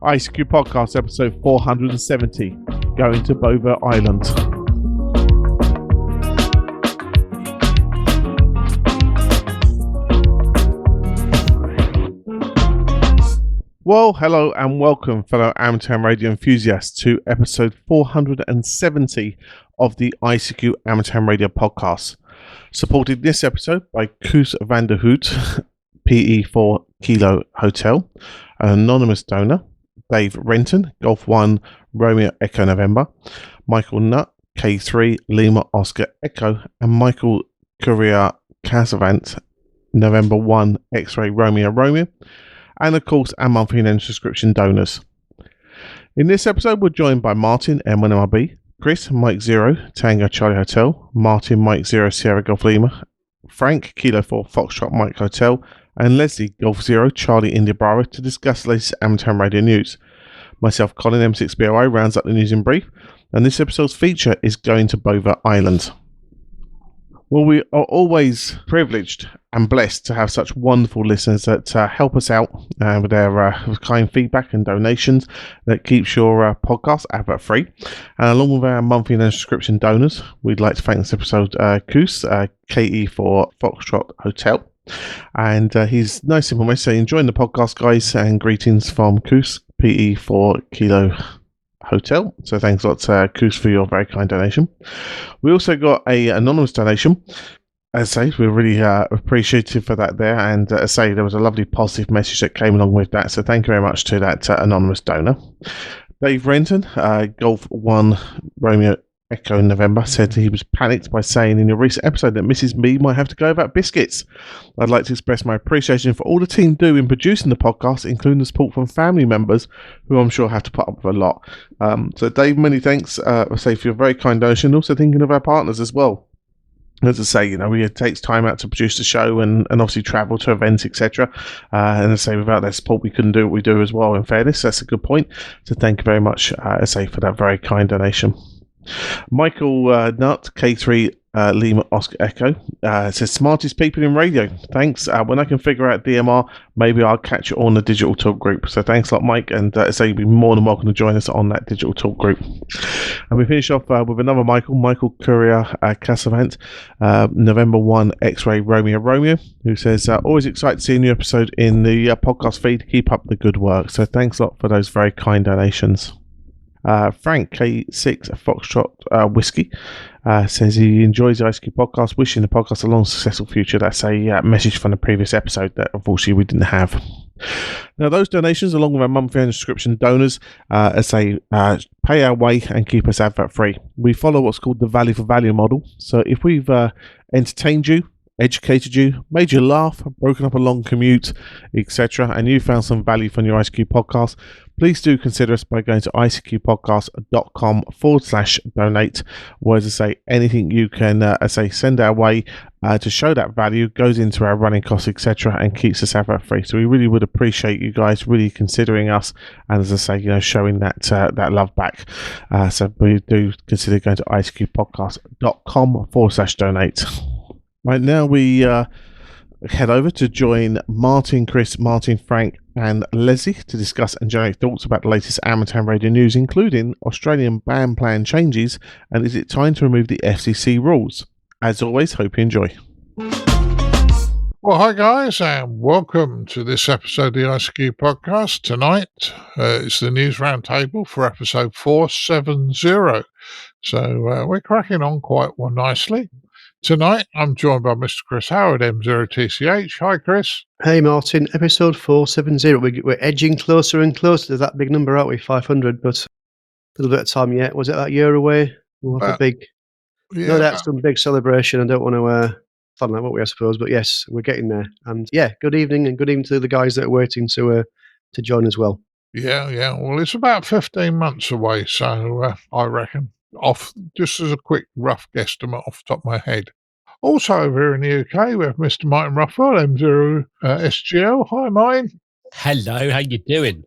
ICQ Podcast, episode 470, going to Bouvet Island. Well, hello and welcome, fellow amateur radio enthusiasts, to episode 470 of the ICQ Amateur Radio Podcast. Supported this episode by Koos van der Hout, PE4 Kilo Hotel, an anonymous donor, Dave Renton, Golf 1 Romeo Echo November, Michael Nutt, K3 Lima Oscar Echo, and Michael Courier Casavant, November 1 X-Ray Romeo Romeo, and of course our monthly and subscription donors. In this episode we're joined by Martin M1MRB, Chris Mike 0 Tango Charlie Hotel, Martin Mike 0 Sierra Golf Lima, Frank Kilo 4 Foxtrot Mike Hotel, and Leslie Golf 0 Charlie India Bravo to discuss the latest amateur radio news. Myself, Colin M6BOI, rounds up the news in brief, and this episode's feature is going to Bouvet Island. Well, we are always privileged and blessed to have such wonderful listeners that help us out with their kind feedback and donations that keeps your podcast advert free. And along with our monthly and subscription donors, we'd like to thank this episode Koos, KE for Foxtrot Hotel. And he's nice simple message saying, enjoying the podcast, guys, and greetings from Koos, PE for Kilo Hotel. So thanks a lot, Koos, for your very kind donation. We also got a anonymous donation. As I say, we're really appreciative for that there, and as I say, there was a lovely positive message that came along with that, so thank you very much to that anonymous donor. Dave Renton, Golf 1 Romeo Echo in November, said he was panicked by saying in your recent episode that Mrs. Me might have to go without biscuits. I'd like to express my appreciation for all the team do in producing the podcast, including the support from family members, who I'm sure have to put up with a lot. So Dave, many thanks, I say, for your very kind donation, also thinking of our partners as well. As I say, it takes time out to produce the show and obviously travel to events, etc. And as I say, without their support, we couldn't do what we do as well. In fairness, that's a good point. So thank you very much, as I say, for that very kind donation. Michael Nutt, K3 Lima Oscar Echo, says, smartest people in radio. Thanks. When I can figure out DMR, maybe I'll catch you on the Digital Talk group. So thanks a lot, Mike. And so you'll be more than welcome to join us on that Digital Talk group. And we finish off with another Michael Courier Casavant, November 1 X-Ray Romeo Romeo, who says, always excited to see a new episode in the podcast feed. Keep up the good work. So thanks a lot for those very kind donations. Frank K6 Foxtrot Whiskey says he enjoys the ICQ podcast, wishing the podcast a long successful future. That's a message from the previous episode that unfortunately we didn't have. Now those donations, along with our monthly and subscription donors, as they pay our way and keep us advert free. We follow what's called the value for value model. So if we've entertained you, educated you, made you laugh, broken up a long commute, etc., and you found some value from your ICQ podcast, please do consider us by going to ICQpodcast.com/donate, where, as I say, anything you can send our way to show that value goes into our running costs, etc., and keeps us advert free. So we really would appreciate you guys really considering us, and as I say, showing that love back. So we do consider going to ICQpodcast.com/donate. Right now we head over to join Martin, Chris, Martin, Frank and Leslie to discuss and generate thoughts about the latest amateur radio news, including Australian ban plan changes and is it time to remove the FCC rules. As always, hope you enjoy. Well, hi guys, and welcome to this episode of the ICQ Podcast. Tonight it's the News Roundtable for episode 470. So we're cracking on quite well nicely. Tonight, I'm joined by Mr. Chris Howard, M0TCH. Hi, Chris. Hey, Martin. Episode 470. We're edging closer and closer to that big number, aren't we? 500, but a little bit of time yet. Was it that year away? We'll have a big... Yeah. No, that's some big celebration. I don't want to fun that, won't we, I suppose? But yes, we're getting there. And yeah, good evening, and good evening to the guys that are waiting to join as well. Yeah. Well, it's about 15 monthmonths away, so I reckon. Just as a quick rough guesstimate off the top of my head. Also over here in the UK, we have Mr. Martin Rothwell, M0 SGL. Hi, Martin. Hello, how you doing?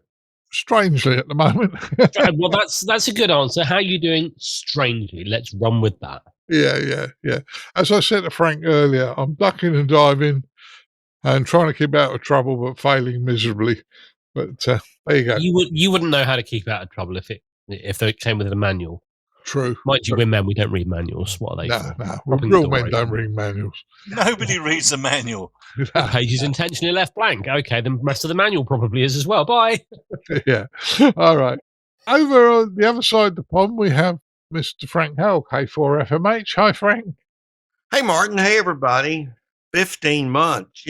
Strangely at the moment. Well, that's a good answer. How are you doing? Strangely. Let's run with that. Yeah. As I said to Frank earlier, I'm ducking and diving and trying to keep out of trouble, but failing miserably. But there you go. You wouldn't know how to keep out of trouble if it came with a manual. True. Mind you, we're men, we don't read manuals. What are they for? No. Real men don't read manuals. Nobody reads the manual. The page is intentionally left blank. Okay, the rest of the manual probably is as well. Bye. Yeah. All right. Over on the other side of the pond, we have Mr. Frank Howell, K4FMH. Hi, Frank. Hey, Martin. Hey, everybody. 15 months.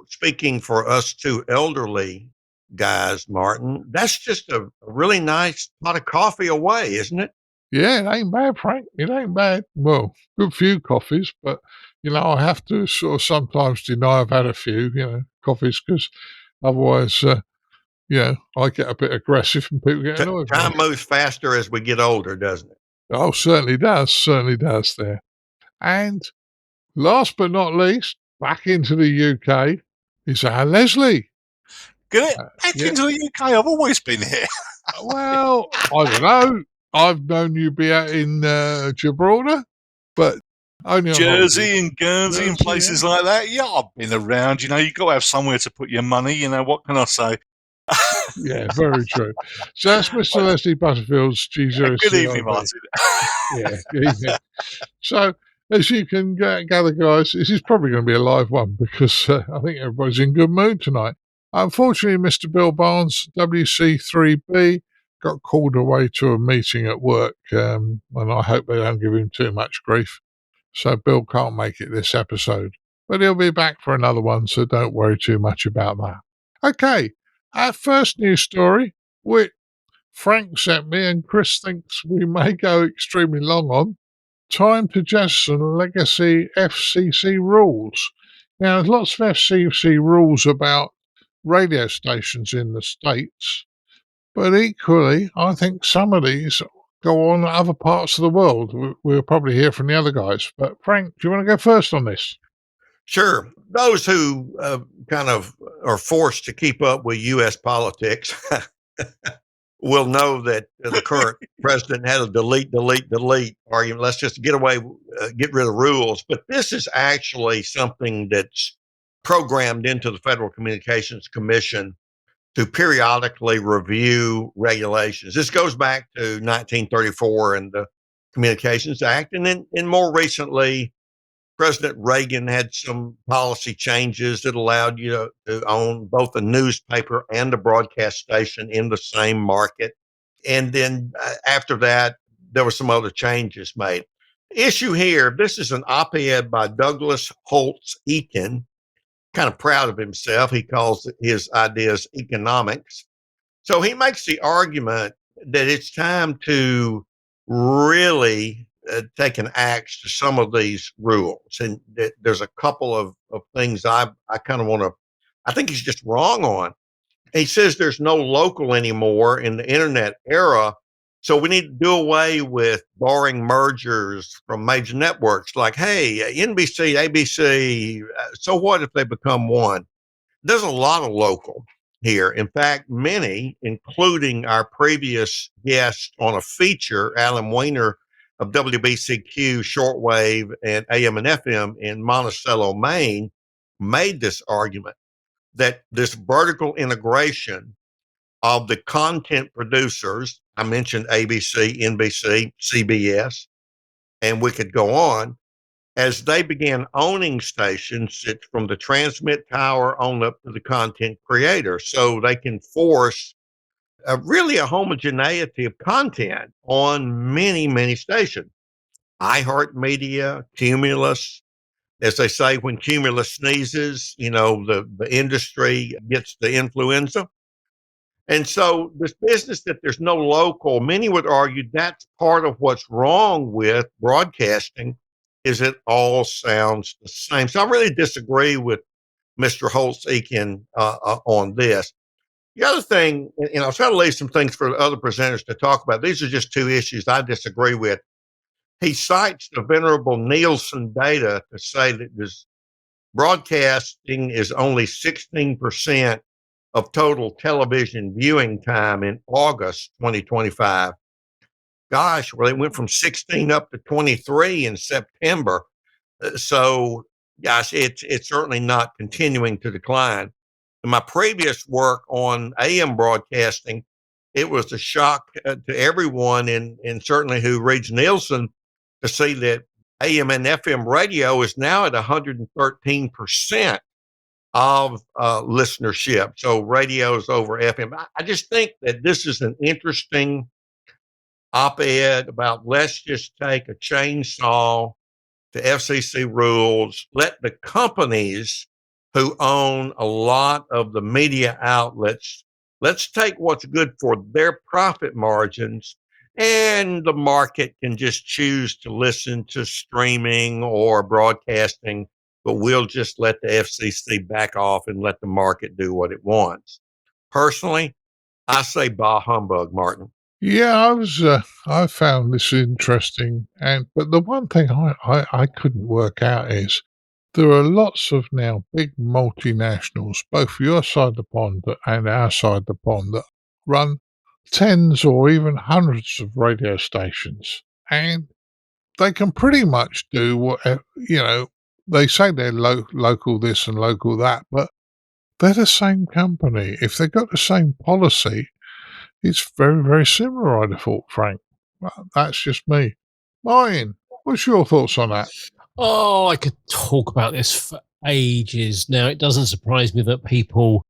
Speaking for us two elderly guys, Martin, that's just a really nice pot of coffee away, isn't it? Yeah, it ain't bad, Frank. It ain't bad. Well, good few coffees, but, I have to sort of sometimes deny I've had a few, coffees, because otherwise, I get a bit aggressive and people get annoyed. Time moves faster as we get older, doesn't it? Oh, certainly does there. And last but not least, back into the UK is our Leslie. Good. Back into the UK. I've always been here. Well, I don't know. I've known you be out in Gibraltar, but only on Jersey and Guernsey and places like that. Yeah, I've been around. You've got to have somewhere to put your money. What can I say? Yeah, very true. So that's Mr. Leslie Butterfields, G0. Good evening, Martin. Yeah, good evening. So, as you can gather, guys, this is probably going to be a live one because I think everybody's in good mood tonight. Unfortunately, Mr. Bill Barnes, WC3B, got called away to a meeting at work, and I hope they don't give him too much grief. So Bill can't make it this episode, but he'll be back for another one, so don't worry too much about that. Okay, our first news story, which Frank sent me and Chris thinks we may go extremely long on, time to jettison legacy FCC rules. Now, there's lots of FCC rules about radio stations in the States, but equally, I think some of these go on in other parts of the world. We'll probably hear from the other guys. But Frank, do you want to go first on this? Sure. Those who kind of are forced to keep up with U.S. politics will know that the current president had a delete argument. Let's just get rid of rules. But this is actually something that's programmed into the Federal Communications Commission to periodically review regulations. This goes back to 1934 and the Communications Act. And then more recently, President Reagan had some policy changes that allowed you to own both a newspaper and a broadcast station in the same market. And then after that, there were some other changes made. Issue here, this is an op-ed by Douglas Holtz Eakin, kind of proud of himself. He calls his ideas Eakinomics. So he makes the argument that it's time to really take an axe to some of these rules. And there's a couple of things I kind of want to, I think he's just wrong on. He says there's no local anymore in the internet era. So we need to do away with barring mergers from major networks like, hey, NBC, ABC, so what if they become one? There's a lot of local here. In fact, many, including our previous guest on a feature, Alan Weiner of WBCQ, Shortwave, and AM and FM in Monticello, Maine, made this argument that this vertical integration of the content producers, I mentioned ABC, NBC, CBS, and we could go on, as they began owning stations, it's from the transmit tower on up to the content creator. So they can force really a homogeneity of content on many, many stations. iHeartMedia, Cumulus, as they say, when Cumulus sneezes, the industry gets the influenza. And so this business that there's no local, many would argue that's part of what's wrong with broadcasting, is it all sounds the same. So I really disagree with Mr. Holtz-Eakin on this. The other thing, and I'll try to leave some things for the other presenters to talk about. These are just two issues I disagree with. He cites the venerable Nielsen data to say that this broadcasting is only 16% of total television viewing time in August 2025. Gosh, well, it went from 16 up to 23 in September. So, gosh, it's certainly not continuing to decline. in my previous work on AM broadcasting, it was a shock to everyone, and certainly who reads Nielsen, to see that AM and FM radio is now at 113% of listenership. So radio's over FM. I just think that this is an interesting op-ed about, let's just take a chainsaw to FCC rules, let the companies who own a lot of the media outlets, let's take what's good for their profit margins, and the market can just choose to listen to streaming or broadcasting, but we'll just let the FCC back off and let the market do what it wants. Personally, I say bah humbug, Martin. Yeah, I found this interesting, but the one thing I couldn't work out is there are lots of now big multinationals, both your side of the pond and our side of the pond, that run tens or even hundreds of radio stations, and they can pretty much do whatever, they say they're local this and local that, but they're the same company. If they've got the same policy, it's very, very similar, I'd have thought, Frank. That's just me. Martin, what's your thoughts on that? Oh, I could talk about this for ages. Now, it doesn't surprise me that people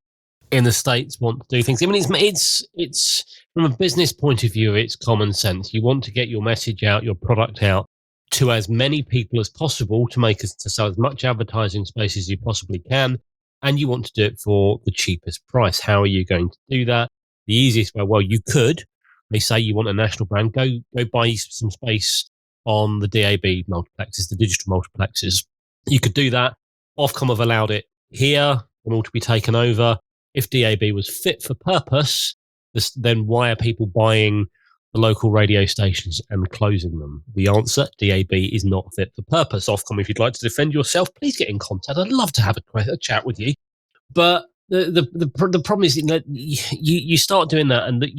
in the States want to do things. I mean, it's from a business point of view, it's common sense. You want to get your message out, your product out to as many people as possible to sell as much advertising space as you possibly can, and you want to do it for the cheapest price. How are you going to do that? The easiest way, well, you could. They say you want a national brand. Go buy some space on the DAB multiplexes, the digital multiplexes. You could do that. Ofcom have allowed it here in order to be taken over. If DAB was fit for purpose, then why are people buying the local radio stations and closing them? The answer, DAB is not fit for purpose. Ofcom, if you'd like to defend yourself, please get in contact. I'd love to have a chat with you. But the problem is that you start doing that, and that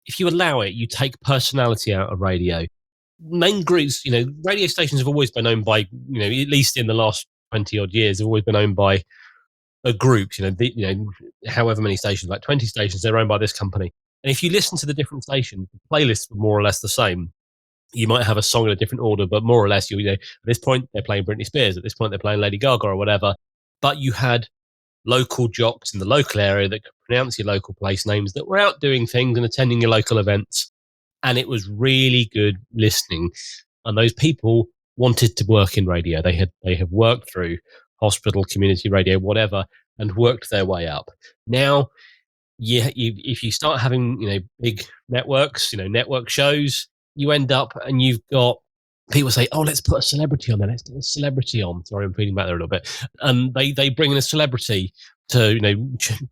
if you allow it, you take personality out of radio. Main groups, radio stations have always been owned by, at least in the last 20 odd years, have always been owned by a group. However many stations, like 20 stations, they're owned by this company. And if you listen to the different stations, the playlists are more or less the same. You might have a song in a different order, but more or less, at this point they're playing Britney Spears, at this point they're playing Lady Gaga or whatever. But you had local jocks in the local area that could pronounce your local place names, that were out doing things and attending your local events. And it was really good listening. And those people wanted to work in radio. They have worked through hospital, community radio, whatever, and worked their way up. Now, if you start having, big networks, network shows, you end up and you've got people say, oh, let's put a celebrity on there. Let's get a celebrity on. Sorry, I'm feeding back there a little bit. And they bring in a celebrity to,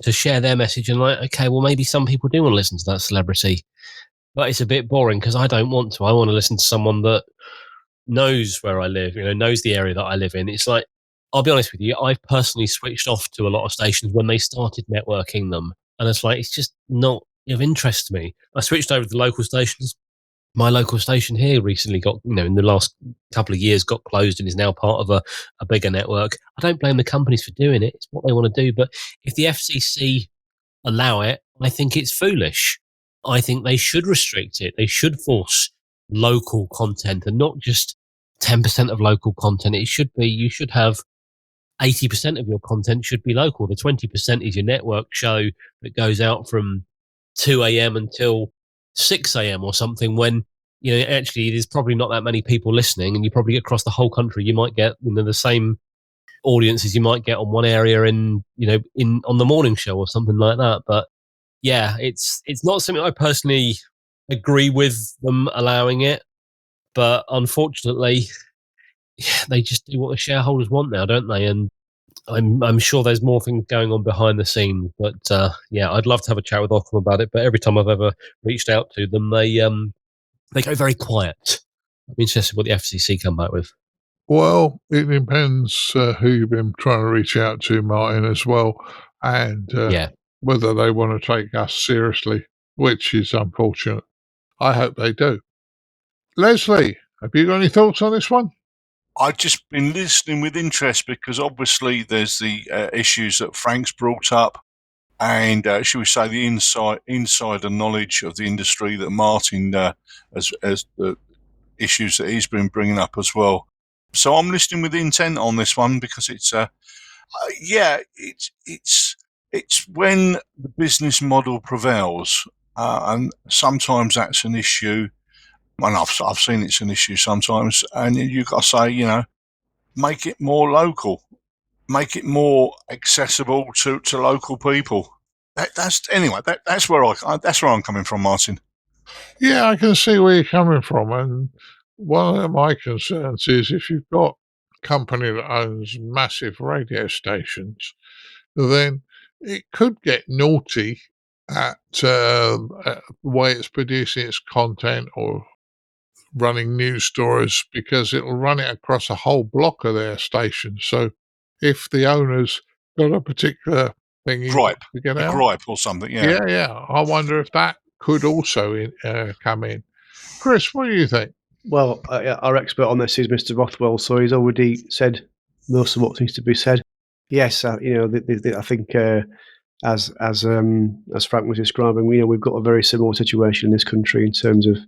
to share their message. And okay, well, maybe some people do want to listen to that celebrity, but it's a bit boring because I don't want to. I want to listen to someone that knows where I live, knows the area that I live in. It's like, I'll be honest with you, I've personally switched off to a lot of stations when they started networking them. And it's like, it's just not of interest to me. I switched over to the local stations. My local station here recently got, in the last couple of years got closed and is now part of a bigger network. I don't blame the companies for doing it. It's what they want to do. But if the FCC allow it, I think it's foolish. I think they should restrict it. They should force local content, and not just 10% of local content. You should have 80% of your content should be local. The 20% is your network show that goes out from 2 a.m. until 6 a.m. or something, when actually there's probably not that many people listening, and you probably across the whole country you might get the same audiences you might get on one area on the morning show or something like that. But yeah, it's not something I personally agree with them allowing it, but unfortunately they just do what the shareholders want now, don't they? And I'm sure there's more things going on behind the scenes, but I'd love to have a chat with Ofcom about it. But every time I've ever reached out to them, they go very quiet. I'm interested what the FCC come back with. Well, it depends who you've been trying to reach out to, Martin, as well, and whether they want to take us seriously, which is unfortunate. I hope they do. Leslie, have you got any thoughts on this one? I've just been listening with interest because obviously there's the issues that Frank's brought up, and should we say the insider knowledge of the industry that Martin as the issues that he's been bringing up as well. So I'm listening with intent on this one because it's it's when the business model prevails, and sometimes that's an issue. And I've seen it's an issue sometimes, and you've got to say, make it more local, make it more accessible to local people. That's where I'm coming from, Martin. Yeah, I can see where you're coming from, and one of my concerns is if you've got a company that owns massive radio stations, then it could get naughty at the way it's producing its content or running news stories, because it'll run it across a whole block of their stations. So if the owner's got a particular thing gripe or something, yeah, I wonder if that could also come in. Chris, what do you think? Well, our expert on this is Mr. Rothwell, so he's already said most of what needs to be said. Yes, I think as Frank was describing, we've got a very similar situation in this country in terms of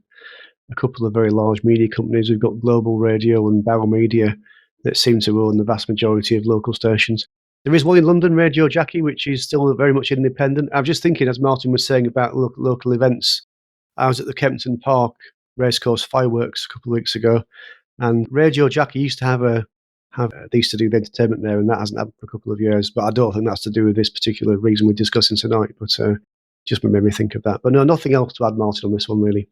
a couple of very large media companies. We've got Global Radio and Bauer Media that seem to own the vast majority of local stations. There is one in London, Radio Jackie, which is still very much independent. I'm just thinking, as Martin was saying about local events, I was at the Kempton Park Racecourse fireworks a couple of weeks ago, and Radio Jackie used to they used to do the entertainment there, and that hasn't happened for a couple of years. But I don't think that's to do with this particular reason we're discussing tonight. But just made me think of that. But no, nothing else to add, Martin, on this one, really.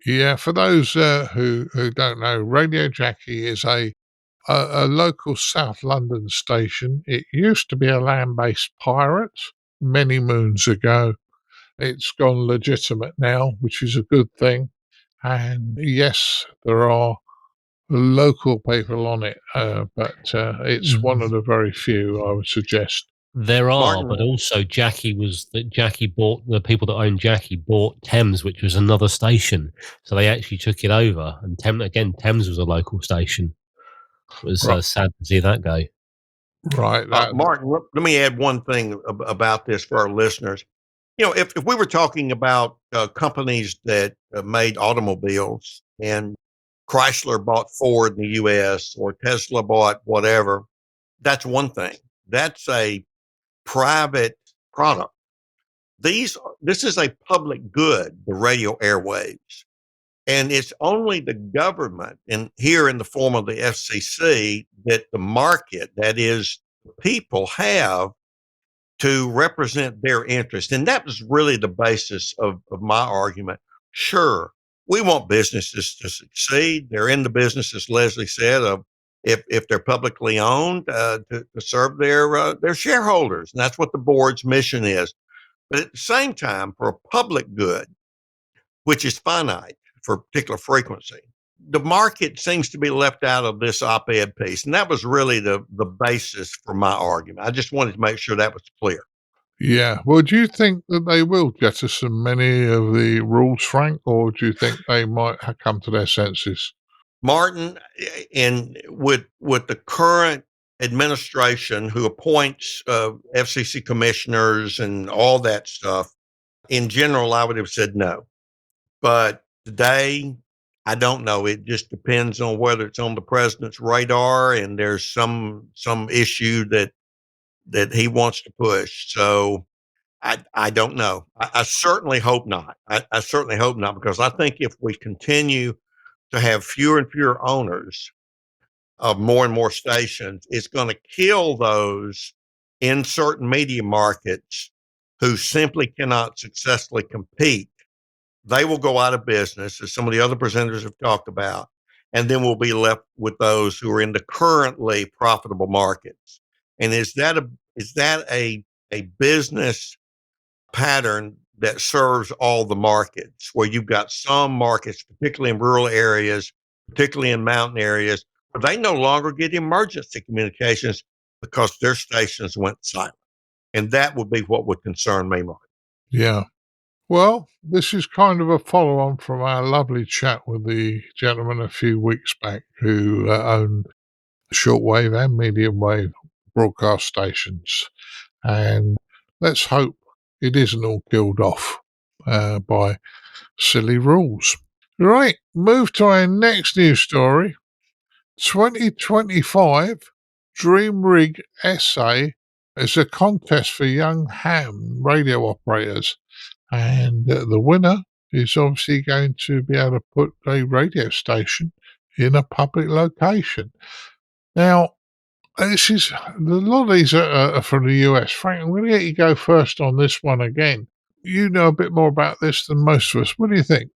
Yeah, for those who don't know, Radio Jackie is a local South London station. It used to be a land-based pirate many moons ago. It's gone legitimate now, which is a good thing. And yes, there are local people on it, but it's one of the very few, I would suggest. There are, but also the people that own Jackie bought Thames, which was another station. So they actually took it over. And Thames was a local station. It was sad to see that go. Right. Martin, let me add one thing about this for our listeners. If we were talking about companies that made automobiles and Chrysler bought Ford in the U.S. or Tesla bought whatever, that's one thing. That's a private product. This is a public good, the radio airwaves. And it's only the government, and here in the form of the FCC, that the market, that is, the people, have to represent their interest. And that was really the basis of my argument. Sure, we want businesses to succeed. They're in the business, as Leslie said, of if they're publicly owned, to serve their shareholders. And that's what the board's mission is. But at the same time, for a public good, which is finite for a particular frequency, the market seems to be left out of this op-ed piece. And that was really the basis for my argument. I just wanted to make sure that was clear. Yeah. Well, do you think that they will jettison many of the rules, Frank, or do you think they might come to their senses? Martin, and with the current administration who appoints FCC commissioners and all that stuff, in general, I would have said no. But today, I don't know. It just depends on whether it's on the president's radar and there's some issue that he wants to push. So I don't know. I certainly hope not. I certainly hope not, because I think if we continue to have fewer and fewer owners of more and more stations, it's going to kill those in certain media markets who simply cannot successfully compete. They will go out of business, as some of the other presenters have talked about, and then we'll be left with those who are in the currently profitable markets. And is that a business pattern that serves all the markets, where you've got some markets, particularly in rural areas, particularly in mountain areas, where they no longer get emergency communications because their stations went silent? And that would be what would concern me more. Yeah. Well, this is kind of a follow-on from our lovely chat with the gentleman a few weeks back who owned shortwave and medium wave broadcast stations. And let's hope it isn't all killed off by silly rules. Right, move to our next news story. 2025 Dream Rig SA is a contest for young ham radio operators. And the winner is obviously going to be able to put a radio station in a public location. Now, this is a lot of these are from the US. Frank, I'm going to get you go first on this one again. You know a bit more about this than most of us. What do you think?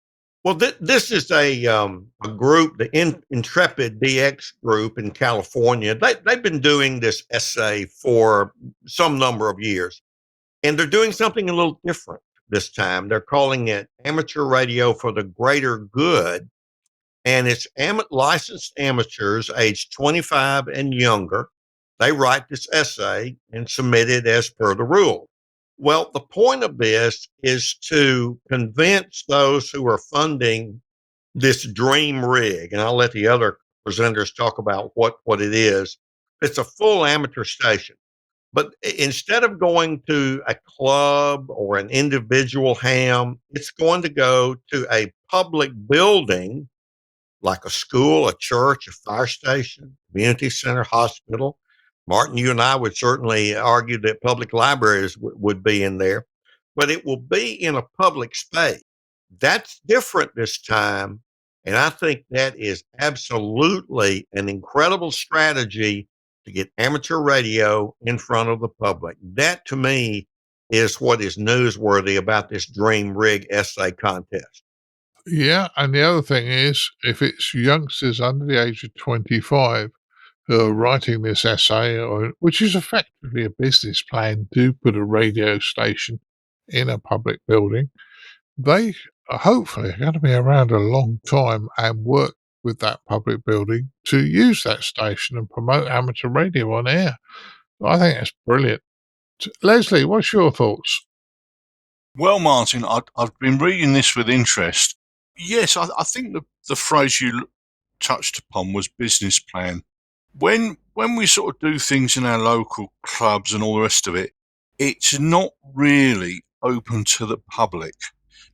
Well, this is a group, the Intrepid DX group in California. They've been doing this essay for some number of years, and they're doing something a little different this time. They're calling it Amateur Radio for the Greater Good, and it's licensed amateurs aged 25 and younger. They write this essay and submit it as per the rule. Well, the point of this is to convince those who are funding this dream rig, and I'll let the other presenters talk about what it is. It's a full amateur station. But instead of going to a club or an individual ham, it's going to go to a public building like a school, a church, a fire station, community center, hospital. Martin, you and I would certainly argue that public libraries would be in there, but it will be in a public space. That's different this time, and I think that is absolutely an incredible strategy to get amateur radio in front of the public. That, to me, is what is newsworthy about this Dream Rig essay contest. Yeah, and the other thing is, if it's youngsters under the age of 25 who are writing this essay, which is effectively a business plan to put a radio station in a public building, they hopefully are going to be around a long time and work with that public building to use that station and promote amateur radio on air. I think that's brilliant. Leslie, what's your thoughts? Well, Martin, I've been reading this with interest. Yes, I think the phrase you touched upon was business plan. When we sort of do things in our local clubs and all the rest of it, it's not really open to the public,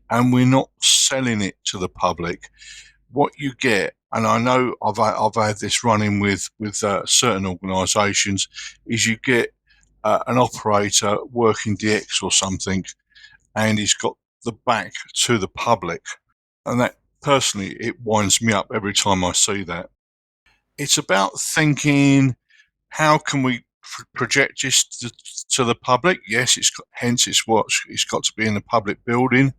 and we're not selling it to the public. What you get, and I know I've had this running with certain organisations, is you get an operator working DX or something, and he's got the back to the public. And that, personally, it winds me up every time I see that. It's about thinking, how can we project this to the public? Yes, it's got to be in a public building.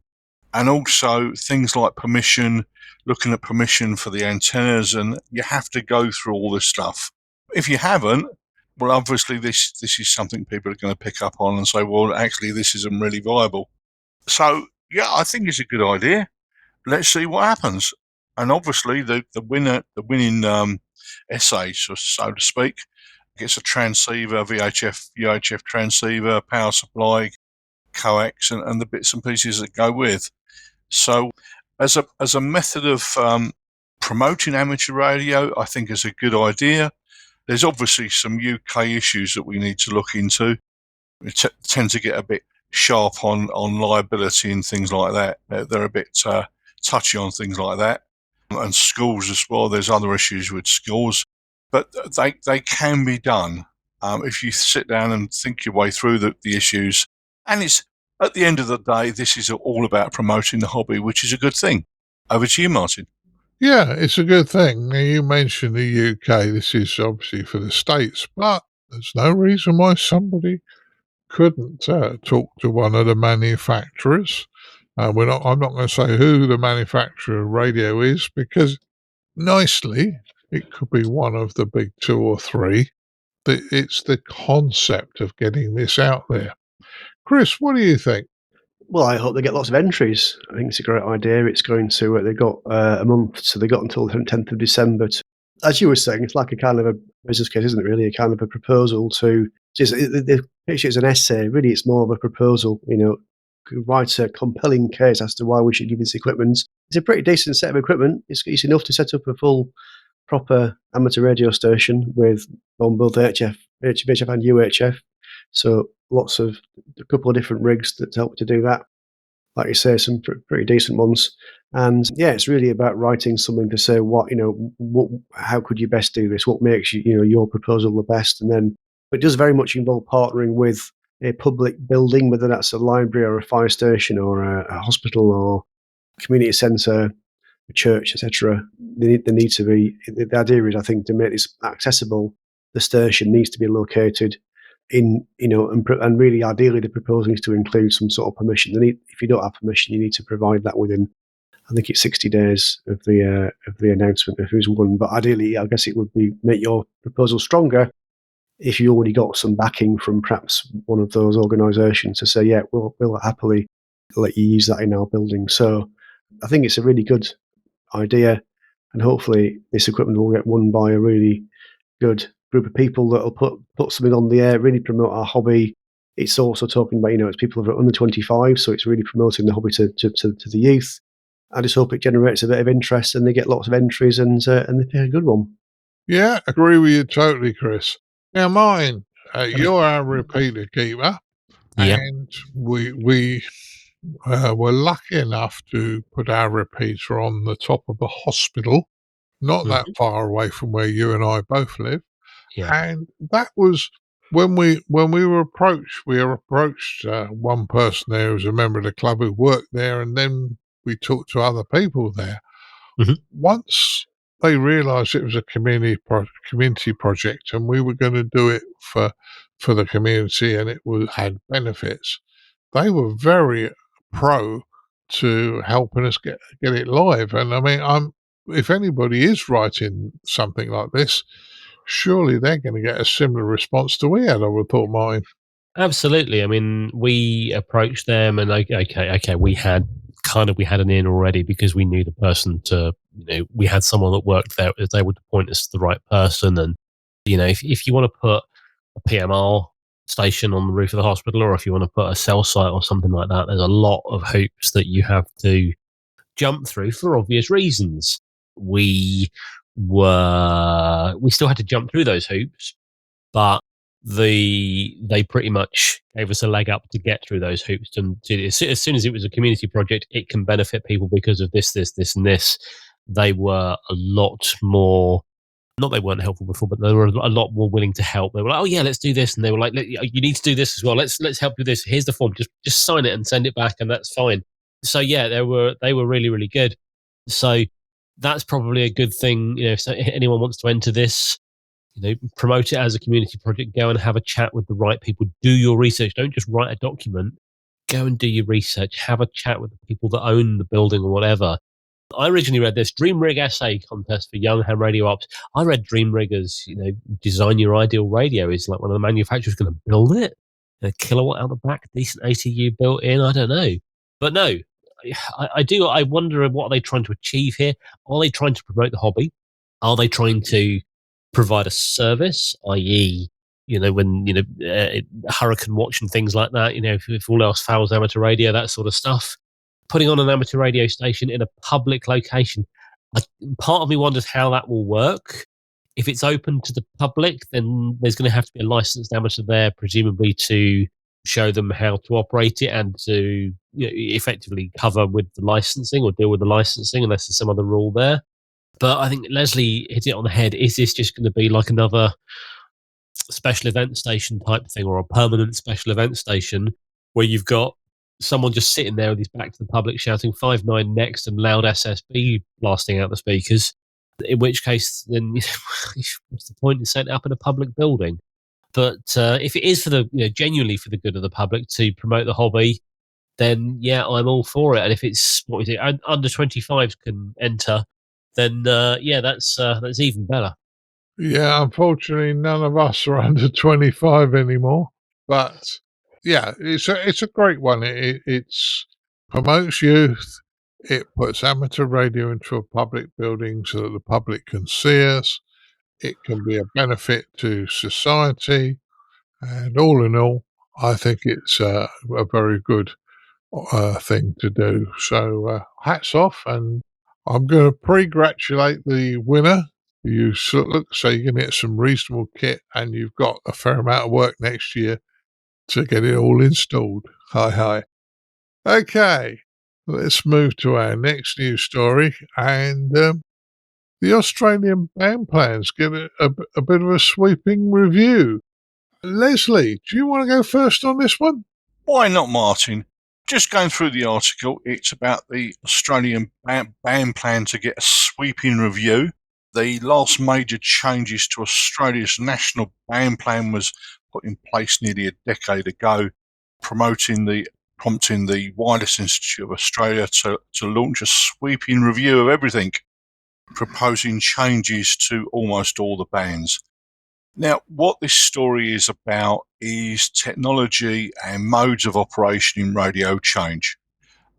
And also things like permission, looking at permission for the antennas, and you have to go through all this stuff. If you haven't, well, obviously this is something people are going to pick up on and say, well, actually, this isn't really viable. So, yeah, I think it's a good idea. Let's see what happens. And obviously, the winning essay, so to speak, gets a transceiver, UHF transceiver, power supply, coax, and the bits and pieces that go with. So, as a method of promoting amateur radio, I think is a good idea. There's obviously some UK issues that we need to look into. We tend to get a bit sharp on liability and things like that. They're a bit touchy on things like that, and schools as well. There's other issues with schools, but they can be done if you sit down and think your way through the issues. And it's, at the end of the day, this is all about promoting the hobby, which is a good thing. Over to you, Martin. Yeah, it's a good thing. You mentioned the UK. This is obviously for the States, but there's no reason why somebody couldn't talk to one of the manufacturers. I'm not going to say who the manufacturer of radio is, because nicely, it could be one of the big 2 or 3. It's the concept of getting this out there. Chris, what do you think? Well, I hope they get lots of entries. I think it's a great idea. It's going to, they've got a month, so they got until the 10th of December. As you were saying, it's like a kind of a business case, isn't it, really? A kind of a proposal to, the picture is an essay. Really, it's more of a proposal, write a compelling case as to why we should give this equipment. It's a pretty decent set of equipment. It's enough to set up a full proper amateur radio station with on both HF and UHF. So a couple of different rigs that help to do that. Like you say, some pretty decent ones. And yeah, it's really about writing something to say how could you best do this? What makes your proposal the best? And then it does very much involve partnering with a public building, whether that's a library or a fire station or a hospital or a community centre, a church, etc. They need to be. The idea is, I think, to make this accessible, the station needs to be located in, and really ideally the proposal is to include some sort of permission. If you don't have permission, you need to provide that within, I think it's 60 days of the announcement of who's won. But ideally, I guess it would be make your proposal stronger if you already got some backing from perhaps one of those organisations to say, yeah, we'll happily let you use that in our building. So I think it's a really good idea, and hopefully this equipment will get won by a really good group of people that will put something on the air, really promote our hobby. It's also talking about, it's people that are under 25, so it's really promoting the hobby to the youth. I just hope it generates a bit of interest and they get lots of entries and they pay a good one. Yeah, agree with you totally, Chris. Now, Martin, you're our repeater keeper, and we were lucky enough to put our repeater on the top of a hospital, not that far away from where you and I both live. Yeah. And that was when we were approached. We were approached one person there who was a member of the club who worked there, and then we talked to other people there. Mm-hmm. Once they realised it was a community project, and we were going to do it for the community, and it had benefits, they were very pro to helping us get it live. And I mean, if anybody is writing something like this, surely they're going to get a similar response to we had, I would have thought, Martin. Absolutely. I mean, we approached them, and okay, we had an in already because we knew the person we had someone that worked there. They would point us to the right person. And, if you want to put a PMR station on the roof of the hospital, or if you want to put a cell site or something like that, there's a lot of hoops that you have to jump through for obvious reasons. We still had to jump through those hoops, but they pretty much gave us a leg up to get through those hoops. And as soon as it was a community project, it can benefit people because of this, and this. They were a lot more, not they weren't helpful before, but they were a lot more willing to help. They were like, oh yeah, let's do this. And they were like, you need to do this as well. Let's help with this. Here's the form. Just sign it and send it back, and that's fine. So yeah, they were really, really good. So that's probably a good thing. If anyone wants to enter this, promote it as a community project. Go and have a chat with the right people. Do your research. Don't just write a document. Go and do your research. Have a chat with the people that own the building or whatever. I originally read this Dream Rig essay contest for young ham radio ops. I read Dream Rig as, design your ideal radio. Is like one of the manufacturers going to build it? A kilowatt out the back, decent ATU built in. I don't know. But no, I wonder what are they trying to achieve here? Are they trying to promote the hobby? Are they trying to provide a service, i.e., when hurricane watch and things like that, if all else fails, amateur radio, that sort of stuff. Putting on an amateur radio station in a public location, part of me wonders how that will work. If it's open to the public, then there's going to have to be a licensed amateur there, presumably to show them how to operate it and to effectively cover with the licensing or deal with the licensing, unless there's some other rule there. But I think Leslie hit it on the head. Is this just going to be like another special event station type thing, or a permanent special event station where you've got someone just sitting there with his back to the public shouting 5-9 next and loud SSB blasting out the speakers? In which case, then what's the point in setting it up in a public building? But if it is for the genuinely for the good of the public to promote the hobby, then yeah, I'm all for it. And if it's under 25s can enter, then that's even better. Yeah, unfortunately, none of us are under 25 anymore. But yeah, it's a great one. It's promotes youth. It puts amateur radio into a public building so that the public can see us. It can be a benefit to society. And all in all, I think it's a very good thing to do. So hats off. And I'm going to congratulate the winner you look so you can get some reasonable kit, and you've got a fair amount of work next year to get it all installed. Hi. Okay, let's move to our next news story, and the Australian ban plans get a bit of a sweeping review. Leslie, do you want to go first on this one? Why not, Martin? Just going through the article, it's about the Australian ban plan to get a sweeping review. The last major changes to Australia's national ban plan was put in place nearly a decade ago, prompting the Wireless Institute of Australia to launch a sweeping review of everything, proposing changes to almost all the bans. Now, what this story is about is technology and modes of operation in radio change.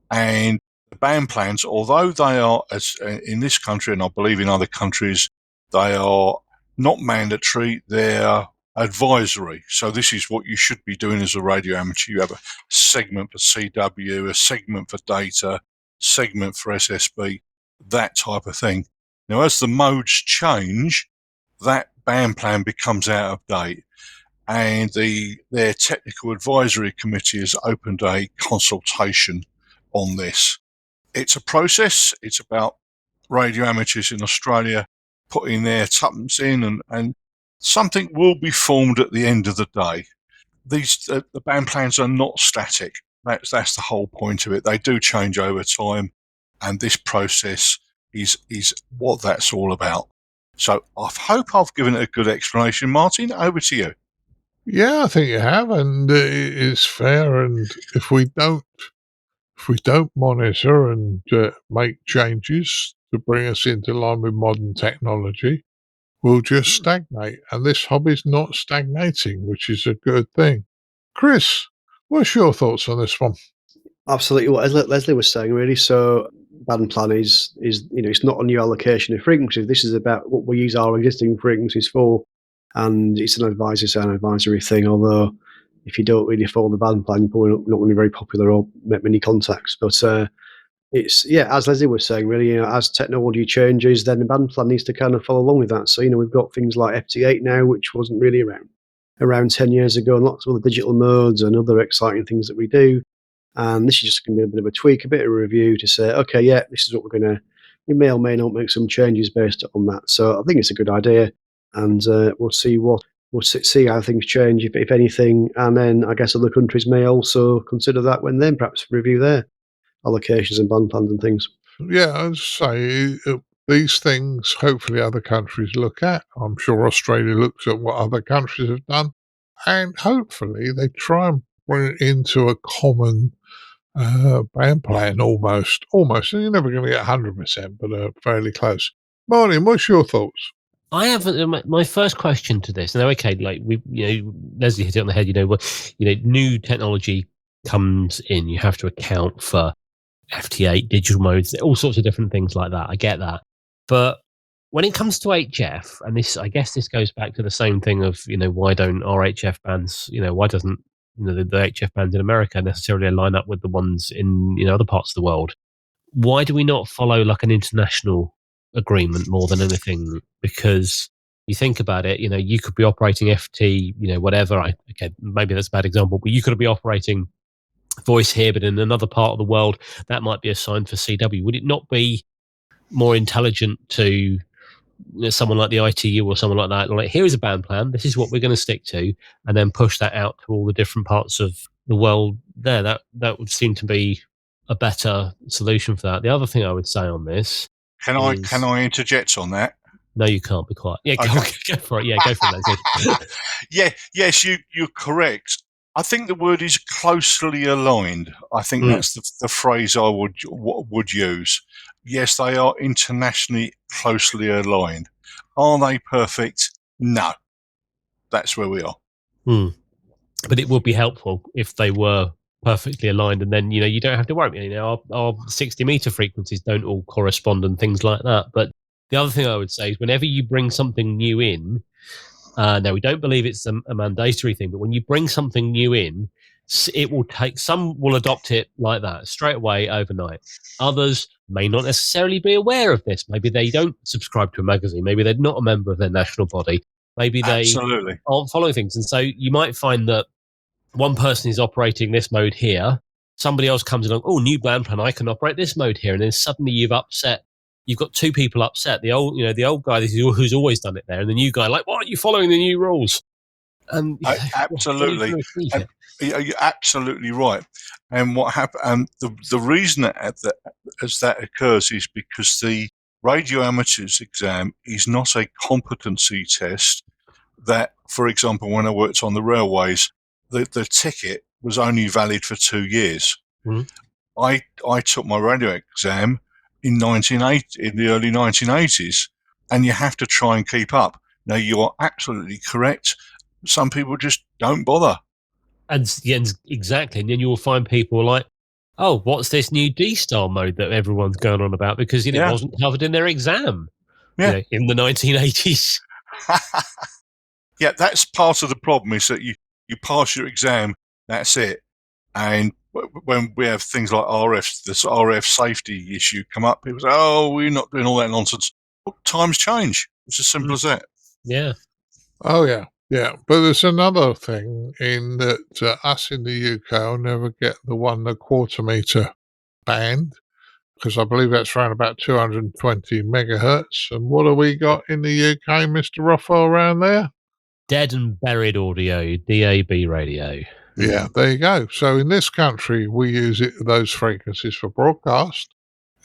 And the ban plans, although they are, as in this country, and I believe in other countries, they are not mandatory, they're advisory. So this is what you should be doing as a radio amateur. You have a segment for CW, a segment for data, segment for SSB, that type of thing. Now, as the modes change, that ban plan becomes out of date, and their technical advisory committee has opened a consultation on this. It's a process. It's about radio amateurs in Australia putting their tuppence in, and something will be formed at the end of the day. The ban plans are not static. That's the whole point of it. They do change over time, and this process is what that's all about. So I hope I've given it a good explanation. Martin, over to you. Yeah, I think you have, and it is fair. And if we don't monitor and make changes to bring us into line with modern technology, we'll just stagnate. And this hobby's not stagnating, which is a good thing. Chris, what's your thoughts on this one? Absolutely, what Leslie was saying, really. So, ban plan is it's not a new allocation of frequencies. This is about what we use our existing frequencies for, and it's an advisory thing. Although, if you don't really follow the ban plan, you're probably not going to be very popular or make many contacts. But it's as Leslie was saying, really, as technology changes, then the ban plan needs to kind of follow along with that. So, we've got things like FT8 now, which wasn't really around 10 years ago, and lots of other digital modes and other exciting things that we do. And this is just going to be a bit of a tweak, a bit of a review to say, okay, this is what we're going to. We may or may not make some changes based on that. So I think it's a good idea, and we'll see how things change, if anything. And then I guess other countries may also consider that when they perhaps review their allocations and ban plans and things. Yeah, I'd say these things, hopefully other countries look at. I'm sure Australia looks at what other countries have done, and hopefully they try and bring it into a common ban plan almost. You're never going to get 100%, but fairly close. Martin, what's your thoughts? I have my first question to this. Now, okay, like Leslie hit it on the head. New technology comes in. You have to account for FT8, digital modes, all sorts of different things like that. I get that, but when it comes to HF, and I guess this goes back to the same thing of why don't our HF bands, why doesn't the HF bands in America necessarily line up with the ones in other parts of the world? Why do we not follow like an international agreement more than anything? Because you think about it, you could be operating FT, whatever. Okay, maybe that's a bad example, but you could be operating voice here, but in another part of the world that might be assigned for CW. Would it not be more intelligent to someone like the ITU or someone like that, like, here is a band plan, this is what we're going to stick to, and then push that out to all the different parts of the world there? That would seem to be a better solution for that. The other thing I would say on this Can I interject on that? No, you can't. Be quiet. Yeah, go for it. Yeah, go for it, Leslie. Yes, you're correct. I think the word is closely aligned. I think that's the phrase I would use. Yes, they are internationally closely aligned. Are they perfect? No. That's where we are. But it would be helpful if they were perfectly aligned, and then you don't have to worry. Our 60-meter frequencies don't all correspond and things like that. But the other thing I would say is, whenever you bring something new in, now we don't believe it's a mandatory thing, but when you bring something new in, it will take, some will adopt it like that straight away overnight. Others may not necessarily be aware of this. Maybe they don't subscribe to a magazine. Maybe they're not a member of their national body. Maybe they aren't following things. And so you might find that one person is operating this mode here. Somebody else comes along, oh, new band plan, I can operate this mode here. And then suddenly you've got two people upset. The old guy who's always done it there, and the new guy, like, why aren't you following the new rules? And absolutely. You're absolutely right. And what happened? And the reason that occurs is because the radio amateurs exam is not a competency test. That, for example, when I worked on the railways, the ticket was only valid for 2 years. Mm-hmm. I took my radio exam in the early 1980s, and you have to try and keep up. Now, you are absolutely correct. Some people just don't bother. And exactly. And then you will find people like, oh, what's this new D-style mode that everyone's going on about? Because it wasn't covered in their exam in the 1980s. Yeah, that's part of the problem, is that you pass your exam, that's it. And when we have things like this RF safety issue come up, people say, oh, we're not doing all that nonsense. Well, times change. It's as simple as that. Yeah. Oh, yeah. Yeah, but there's another thing in that us in the UK will never get the 1.25 meter band, because I believe that's around about 220 megahertz. And what have we got in the UK, Mr. Rothwell, around there? Dead and buried audio, DAB radio. Yeah, there you go. So in this country, we use those frequencies for broadcast.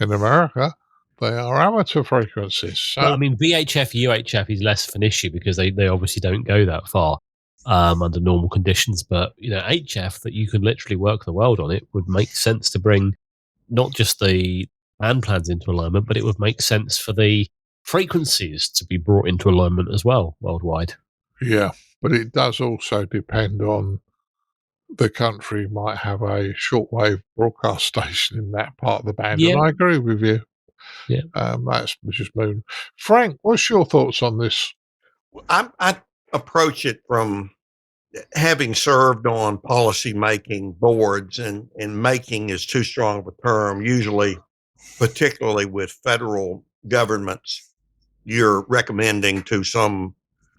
In America, they are amateur frequencies. So, well, I mean, VHF, UHF is less of an issue because they obviously don't go that far under normal conditions. But, HF, that you can literally work the world on, it would make sense to bring not just the band plans into alignment, but it would make sense for the frequencies to be brought into alignment as well worldwide. Yeah, but it does also depend on the country might have a shortwave broadcast station in that part of the band. Yeah. And I agree with you. Yeah, that's just moon. Frank, what's your thoughts on this? I approach it from having served on policy making boards, and making is too strong of a term. Usually, particularly with federal governments, you're recommending to some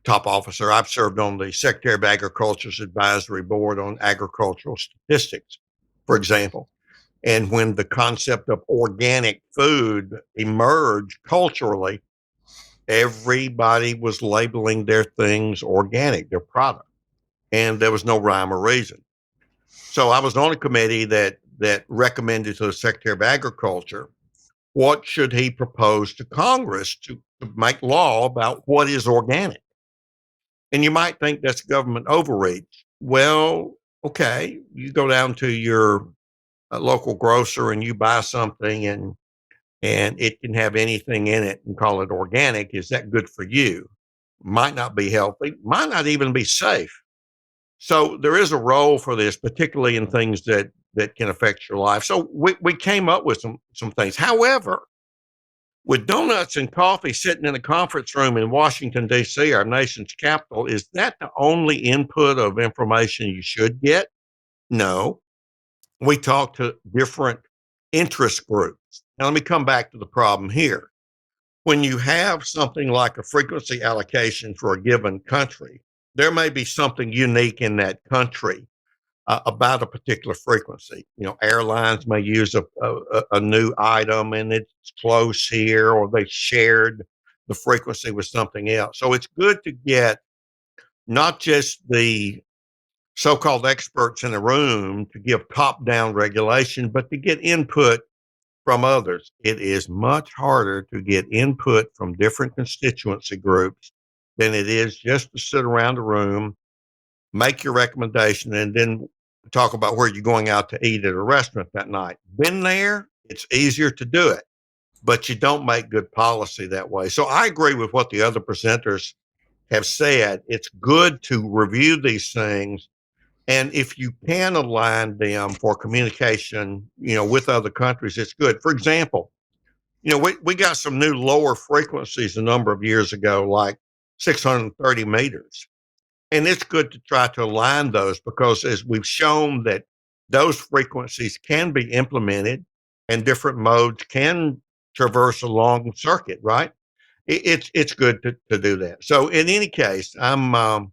top officer. I've served on the Secretary of Agriculture's advisory board on agricultural statistics, for example. And when the concept of organic food emerged culturally, everybody was labeling their things organic, their product, and there was no rhyme or reason. So I was on a committee that recommended to the Secretary of Agriculture, what should he propose to Congress to make law about what is organic? And you might think that's government overreach. Well, okay, you go down to your local grocer and you buy something and it can have anything in it and call it organic. Is that good for you? Might not be healthy, might not even be safe. So there is a role for this, particularly in things that can affect your life. So we came up with some things. However, with donuts and coffee sitting in a conference room in Washington, D.C., our nation's capital, is that the only input of information you should get? No. We talk to different interest groups. Now, let me come back to the problem here. When you have something like a frequency allocation for a given country, there may be something unique in that country about a particular frequency. Airlines may use a new item and it's close here, or they shared the frequency with something else. So it's good to get not just the so-called experts in a room to give top-down regulation, but to get input from others. It is much harder to get input from different constituency groups than it is just to sit around a room, make your recommendation, and then talk about where you're going out to eat at a restaurant that night. Been there, it's easier to do it, but you don't make good policy that way. So I agree with what the other presenters have said. It's good to review these things, and if you can align them for communication, with other countries, it's good. For example, we got some new lower frequencies a number of years ago, like 630 meters. And it's good to try to align those, because as we've shown that those frequencies can be implemented and different modes can traverse a long circuit, right? It's good to do that. So in any case, I'm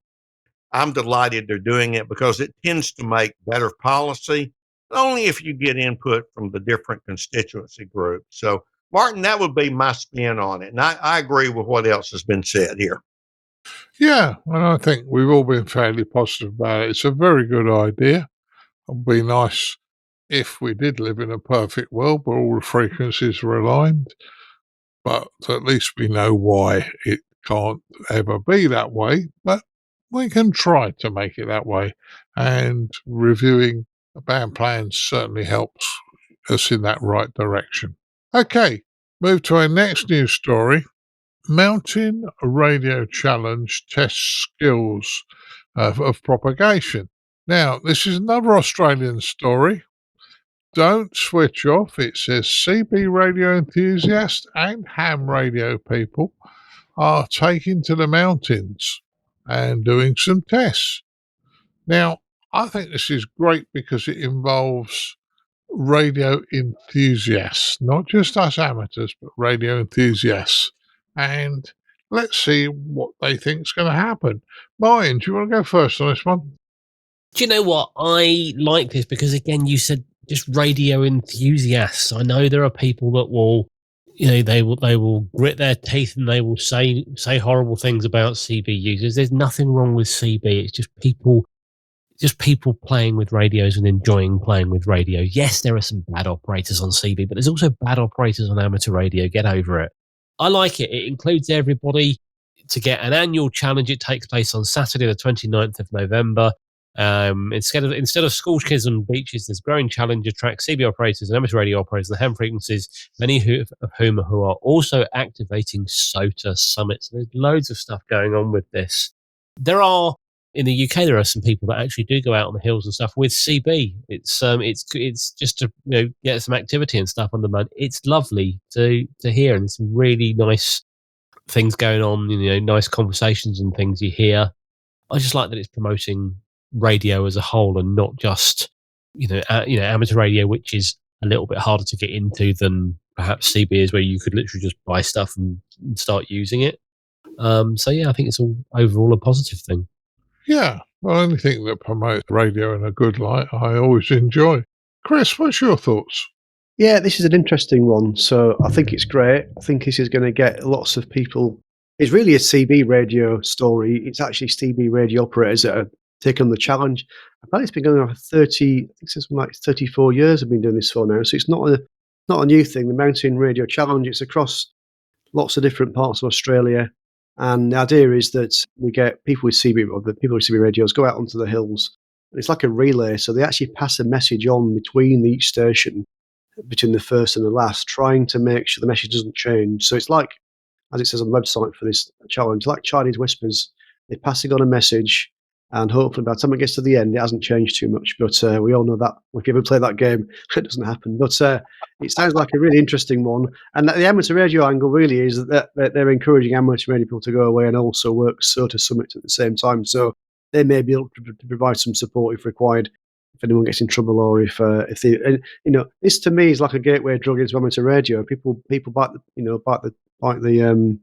delighted they're doing it because it tends to make better policy, only if you get input from the different constituency groups. So, Martin, that would be my spin on it. And I agree with what else has been said here. Yeah, and I think we've all been fairly positive about it. It's a very good idea. It would be nice if we did live in a perfect world where all the frequencies were aligned, but at least we know why it can't ever be that way. But we can try to make it that way, and reviewing the band plans certainly helps us in that right direction. Okay, move to our next news story. Mountain Radio Challenge tests skills of propagation. Now, this is another Australian story. Don't switch off. It says CB radio enthusiasts and ham radio people are taking to the mountains and doing some tests. Now, I think this is great because it involves radio enthusiasts, not just us amateurs, but radio enthusiasts. And let's see what they think is going to happen. Martin, do you want to go first on this one? Do you know what? I like this because, again, you said just radio enthusiasts. I know there are people that will, they will grit their teeth and they will say horrible things about CB users. There's nothing wrong with CB. It's just people playing with radios and enjoying playing with radio. Yes, there are some bad operators on CB, but there's also bad operators on amateur radio. Get over it. I like it. It includes everybody to get an annual challenge. It takes place on Saturday, the 29th of November. Instead of school kids on beaches, there's a growing challenge to attract CB operators and amateur radio operators on the ham frequencies, many of whom who are also activating SOTA summits. There's loads of stuff going on with this. In the UK, there are some people that actually do go out on the hills and stuff with CB. It's just to get some activity and stuff on the mud. It's lovely to hear, and some really nice things going on. Nice conversations and things you hear. I just like that it's promoting radio as a whole and not just amateur radio, which is a little bit harder to get into than perhaps CB is, where you could literally just buy stuff and start using it. So yeah, I think it's all overall a positive thing. Yeah, well, anything that promotes radio in a good light, I always enjoy. Chris, what's your thoughts? Yeah, this is an interesting one. So I think it's great. I think this is going to get lots of people. It's really a CB radio story. It's actually CB radio operators that are taking on the challenge. Apparently it's been going on for 34 years. I've been doing this for now. So it's not a new thing. The Mountain Radio Challenge, it's across lots of different parts of Australia. And the idea is that we get people with CB, or the people with CB radios, go out onto the hills. It's like a relay, so they actually pass a message on between each station, between the first and the last, trying to make sure the message doesn't change. So it's like, as it says on the website for this challenge, like Chinese whispers. They're passing on a message, and hopefully by the time it gets to the end, it hasn't changed too much. But we all know that if you ever play that game, it doesn't happen. But it sounds like a really interesting one. And the amateur radio angle really is that they're encouraging amateur radio people to go away and also work SOTA summits at the same time. So they may be able to provide some support if required, if anyone gets in trouble, or if they, this to me is like a gateway drug into amateur radio. People bite the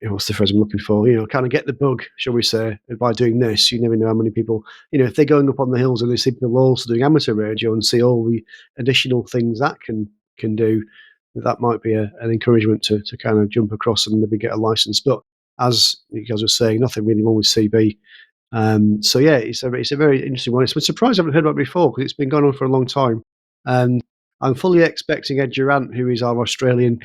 what's the phrase I'm looking for? Kind of get the bug, shall we say, by doing this. You never know how many people, if they're going up on the hills and they see people also doing amateur radio and see all the additional things that can do, that might be an encouragement to kind of jump across and maybe get a license. But as you guys were saying, nothing really wrong with CB. So yeah, it's a very interesting one. It's been surprised I haven't heard about it before because it's been going on for a long time. I'm fully expecting Ed Durant, who is our Australian,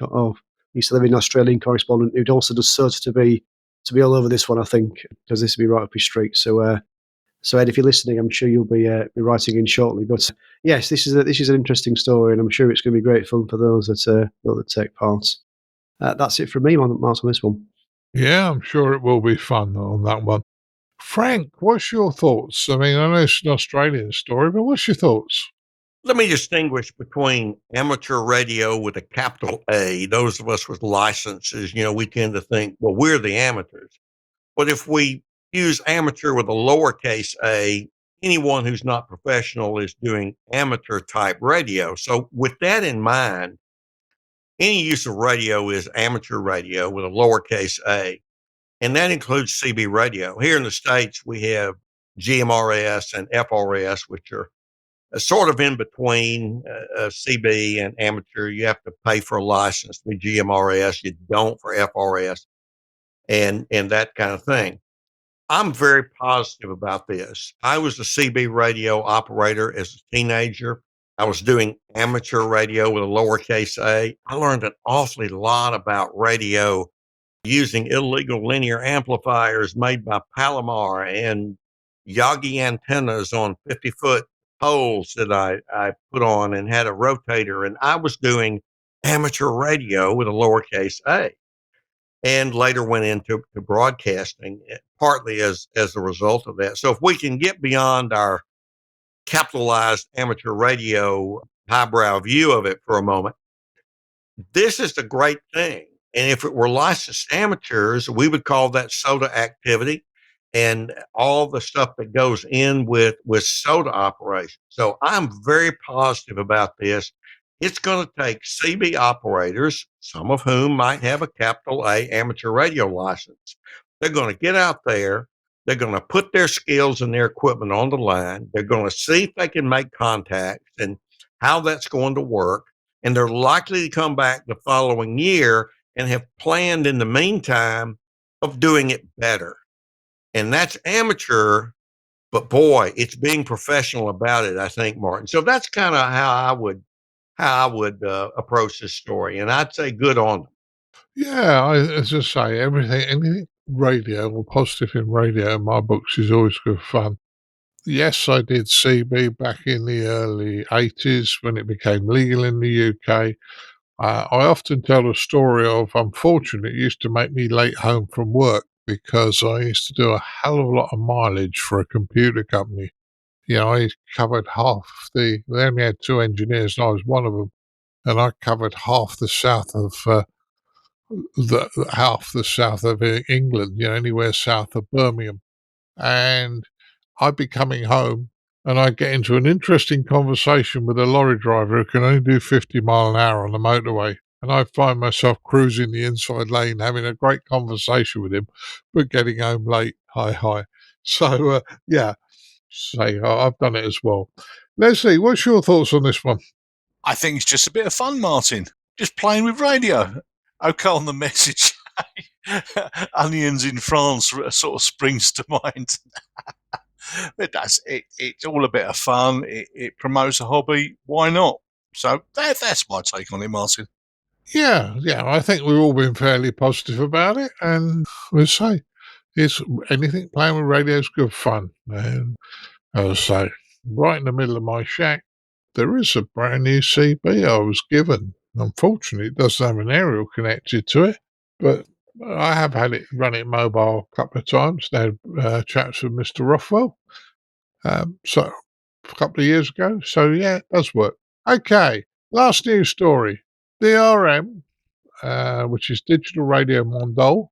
used to live in Australian correspondent, who'd also does SOTA to be all over this one, I think, because this will be right up his street. So Ed, if you're listening, I'm sure you'll be writing in shortly. But yes, this is an interesting story, and I'm sure it's going to be great fun for those that take part. That's it from me, Martin, on this one. Yeah, I'm sure it will be fun on that one. Frank, what's your thoughts? I mean, I know it's an Australian story, but what's your thoughts? Let me distinguish between amateur radio with a capital A. Those of us with licenses, we tend to think, well, we're the amateurs. But if we use amateur with a lowercase a, anyone who's not professional is doing amateur type radio. So with that in mind, any use of radio is amateur radio with a lowercase a, and that includes CB radio. Here in the States, we have GMRS and FRS, which are sort of in between CB and amateur. You have to pay for a license to be GMRS. You don't for FRS and that kind of thing. I'm very positive about this. I was a CB radio operator as a teenager. I was doing amateur radio with a lowercase a. I learned an awfully lot about radio using illegal linear amplifiers made by Palomar and Yagi antennas on 50-foot poles that I put on and had a rotator. And I was doing amateur radio with a lowercase a, and later went into broadcasting, partly as a result of that. So if we can get beyond our capitalized amateur radio highbrow view of it for a moment, this is the great thing. And if it were licensed amateurs, we would call that SOTA activity and all the stuff that goes in with SOTA operation. So I'm very positive about this. It's going to take CB operators, some of whom might have a capital A amateur radio license. They're going to get out there. They're going to put their skills and their equipment on the line. They're going to see if they can make contacts and how that's going to work. And they're likely to come back the following year and have planned in the meantime of doing it better. And that's amateur, but boy, it's being professional about it, I think, Martin. So that's kind of how I would approach this story. And I'd say good on them. Yeah, as I say, anything radio or positive in radio in my books is always good fun. Yes, I did CB back in the early 80s when it became legal in the UK. I often tell the story of, unfortunately, it used to make me late home from work because I used to do a hell of a lot of mileage for a computer company. You know, I covered they only had 2 engineers and I was one of them. And I covered half the south of England, you know, anywhere south of Birmingham. And I'd be coming home and I'd get into an interesting conversation with a lorry driver who can only do 50 mile an hour on the motorway. And I find myself cruising the inside lane, having a great conversation with him, but getting home late. Hi. So, I've done it as well. Leslie, what's your thoughts on this one? I think it's just a bit of fun, Martin. Just playing with radio. Okay, on the message, onions in France sort of springs to mind. But it's all a bit of fun. It promotes a hobby. Why not? So that's my take on it, Martin. Yeah, I think we've all been fairly positive about it. And we'll say, it's anything playing with radio is good fun. And as I say, right in the middle of my shack, there is a brand new CB I was given. Unfortunately, it doesn't have an aerial connected to it, but I have had it run it mobile a couple of times. Now, chats with Mr. Rothwell, so a couple of years ago. So yeah, it does work. Okay, last news story. DRM, which is Digital Radio Mondial,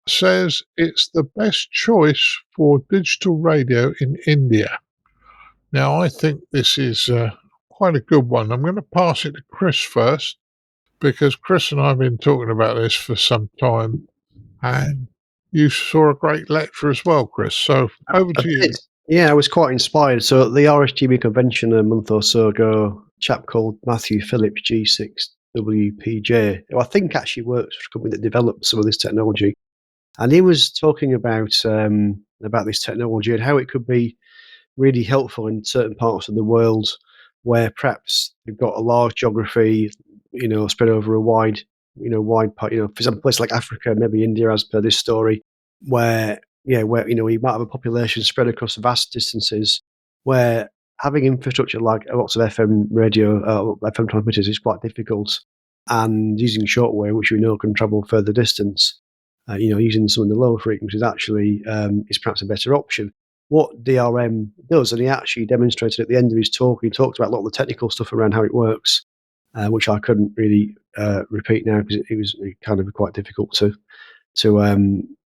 says it's the best choice for digital radio in India. Now, I think this is quite a good one. I'm going to pass it to Chris first, because Chris and I have been talking about this for some time, and you saw a great lecture as well, Chris. So over to you. Yeah, I was quite inspired. So at the RSTB convention a month or so ago, a chap called Matthew Phillips, G6WPJ, who I think actually works for a company that developed some of this technology, and he was talking about this technology and how it could be really helpful in certain parts of the world where perhaps you've got a large geography, you know, spread over a wide part, you know, for example, places like Africa, maybe India, as per this story, where you might have a population spread across vast distances, where having infrastructure like lots of FM radio, FM transmitters is quite difficult, and using shortwave, which we know can travel further distance, using some of the lower frequencies actually is perhaps a better option. What DRM does, and he actually demonstrated at the end of his talk, he talked about a lot of the technical stuff around how it works, which I couldn't really repeat now because it was kind of quite difficult to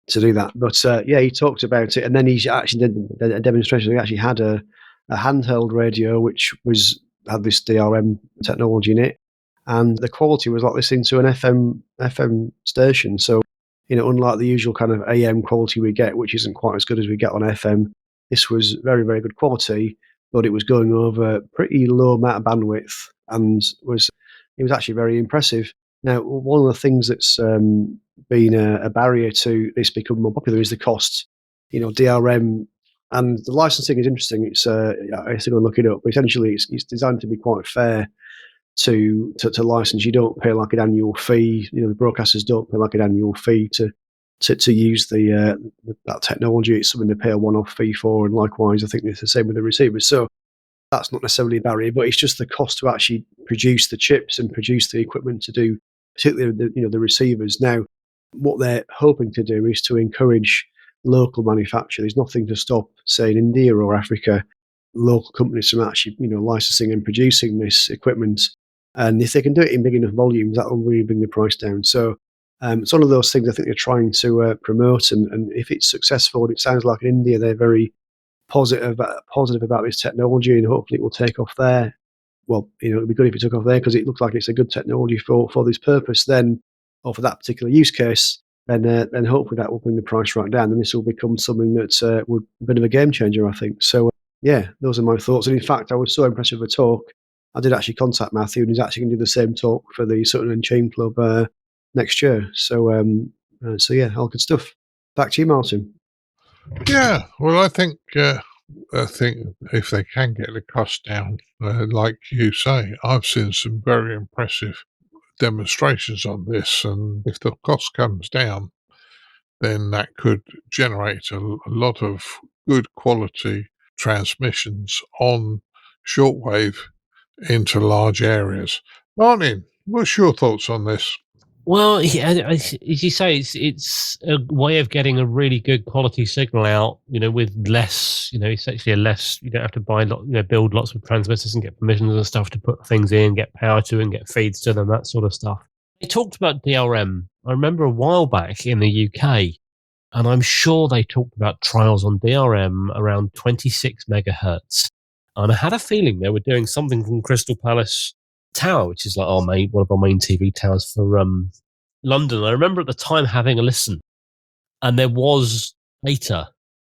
to do that. But he talked about it, and then he actually did a demonstration. He actually had a handheld radio which had this DRM technology in it, and the quality was like listening to an FM station. So, unlike the usual kind of AM quality we get, which isn't quite as good as we get on FM, this was very, very good quality, but it was going over pretty low amount of bandwidth, and it was actually very impressive. Now, one of the things that's been a barrier to this becoming more popular is the cost. DRM and the licensing is interesting. It's I have to go and look it up. But essentially, it's designed to be quite fair to license. You don't pay like an annual fee. The broadcasters don't pay like an annual fee to use that technology. It's something they pay a one-off fee for, and likewise, I think it's the same with the receivers. So that's not necessarily a barrier, but it's just the cost to actually produce the chips and produce the equipment to do, particularly the receivers. Now, what they're hoping to do is to encourage local manufacture. There's nothing to stop, say, in India or Africa, local companies from actually licensing and producing this equipment. And if they can do it in big enough volumes, that will really bring the price down. So it's one of those things I think they're trying to promote. And if it's successful, and it sounds like in India they're very positive about this technology, and hopefully it will take off there. Well, it'd be good if it took off there because it looks like it's a good technology for this purpose. Then, or for that particular use case, then hopefully that will bring the price right down. And this will become something that's would a bit of a game changer, I think. So those are my thoughts. And in fact, I was so impressed with the talk, I did actually contact Matthew, and he's actually going to do the same talk for the Sutton and Chain Club next year. So all good stuff. Back to you, Martin. Yeah, well, I think if they can get the cost down, like you say, I've seen some very impressive demonstrations on this, and if the cost comes down, then that could generate a lot of good quality transmissions on shortwave into large areas. Martin, what's your thoughts on this? Well, as you say, it's a way of getting a really good quality signal out, with less, it's actually you don't have to build lots of transmitters and get permissions and stuff to put things in, get power to and get feeds to them, that sort of stuff. They talked about DRM. I remember a while back in the UK, and I'm sure they talked about trials on DRM around 26 megahertz. And I had a feeling they were doing something from Crystal Palace Tower, which is like one of our main TV towers for London. I remember at the time having a listen, and there was data,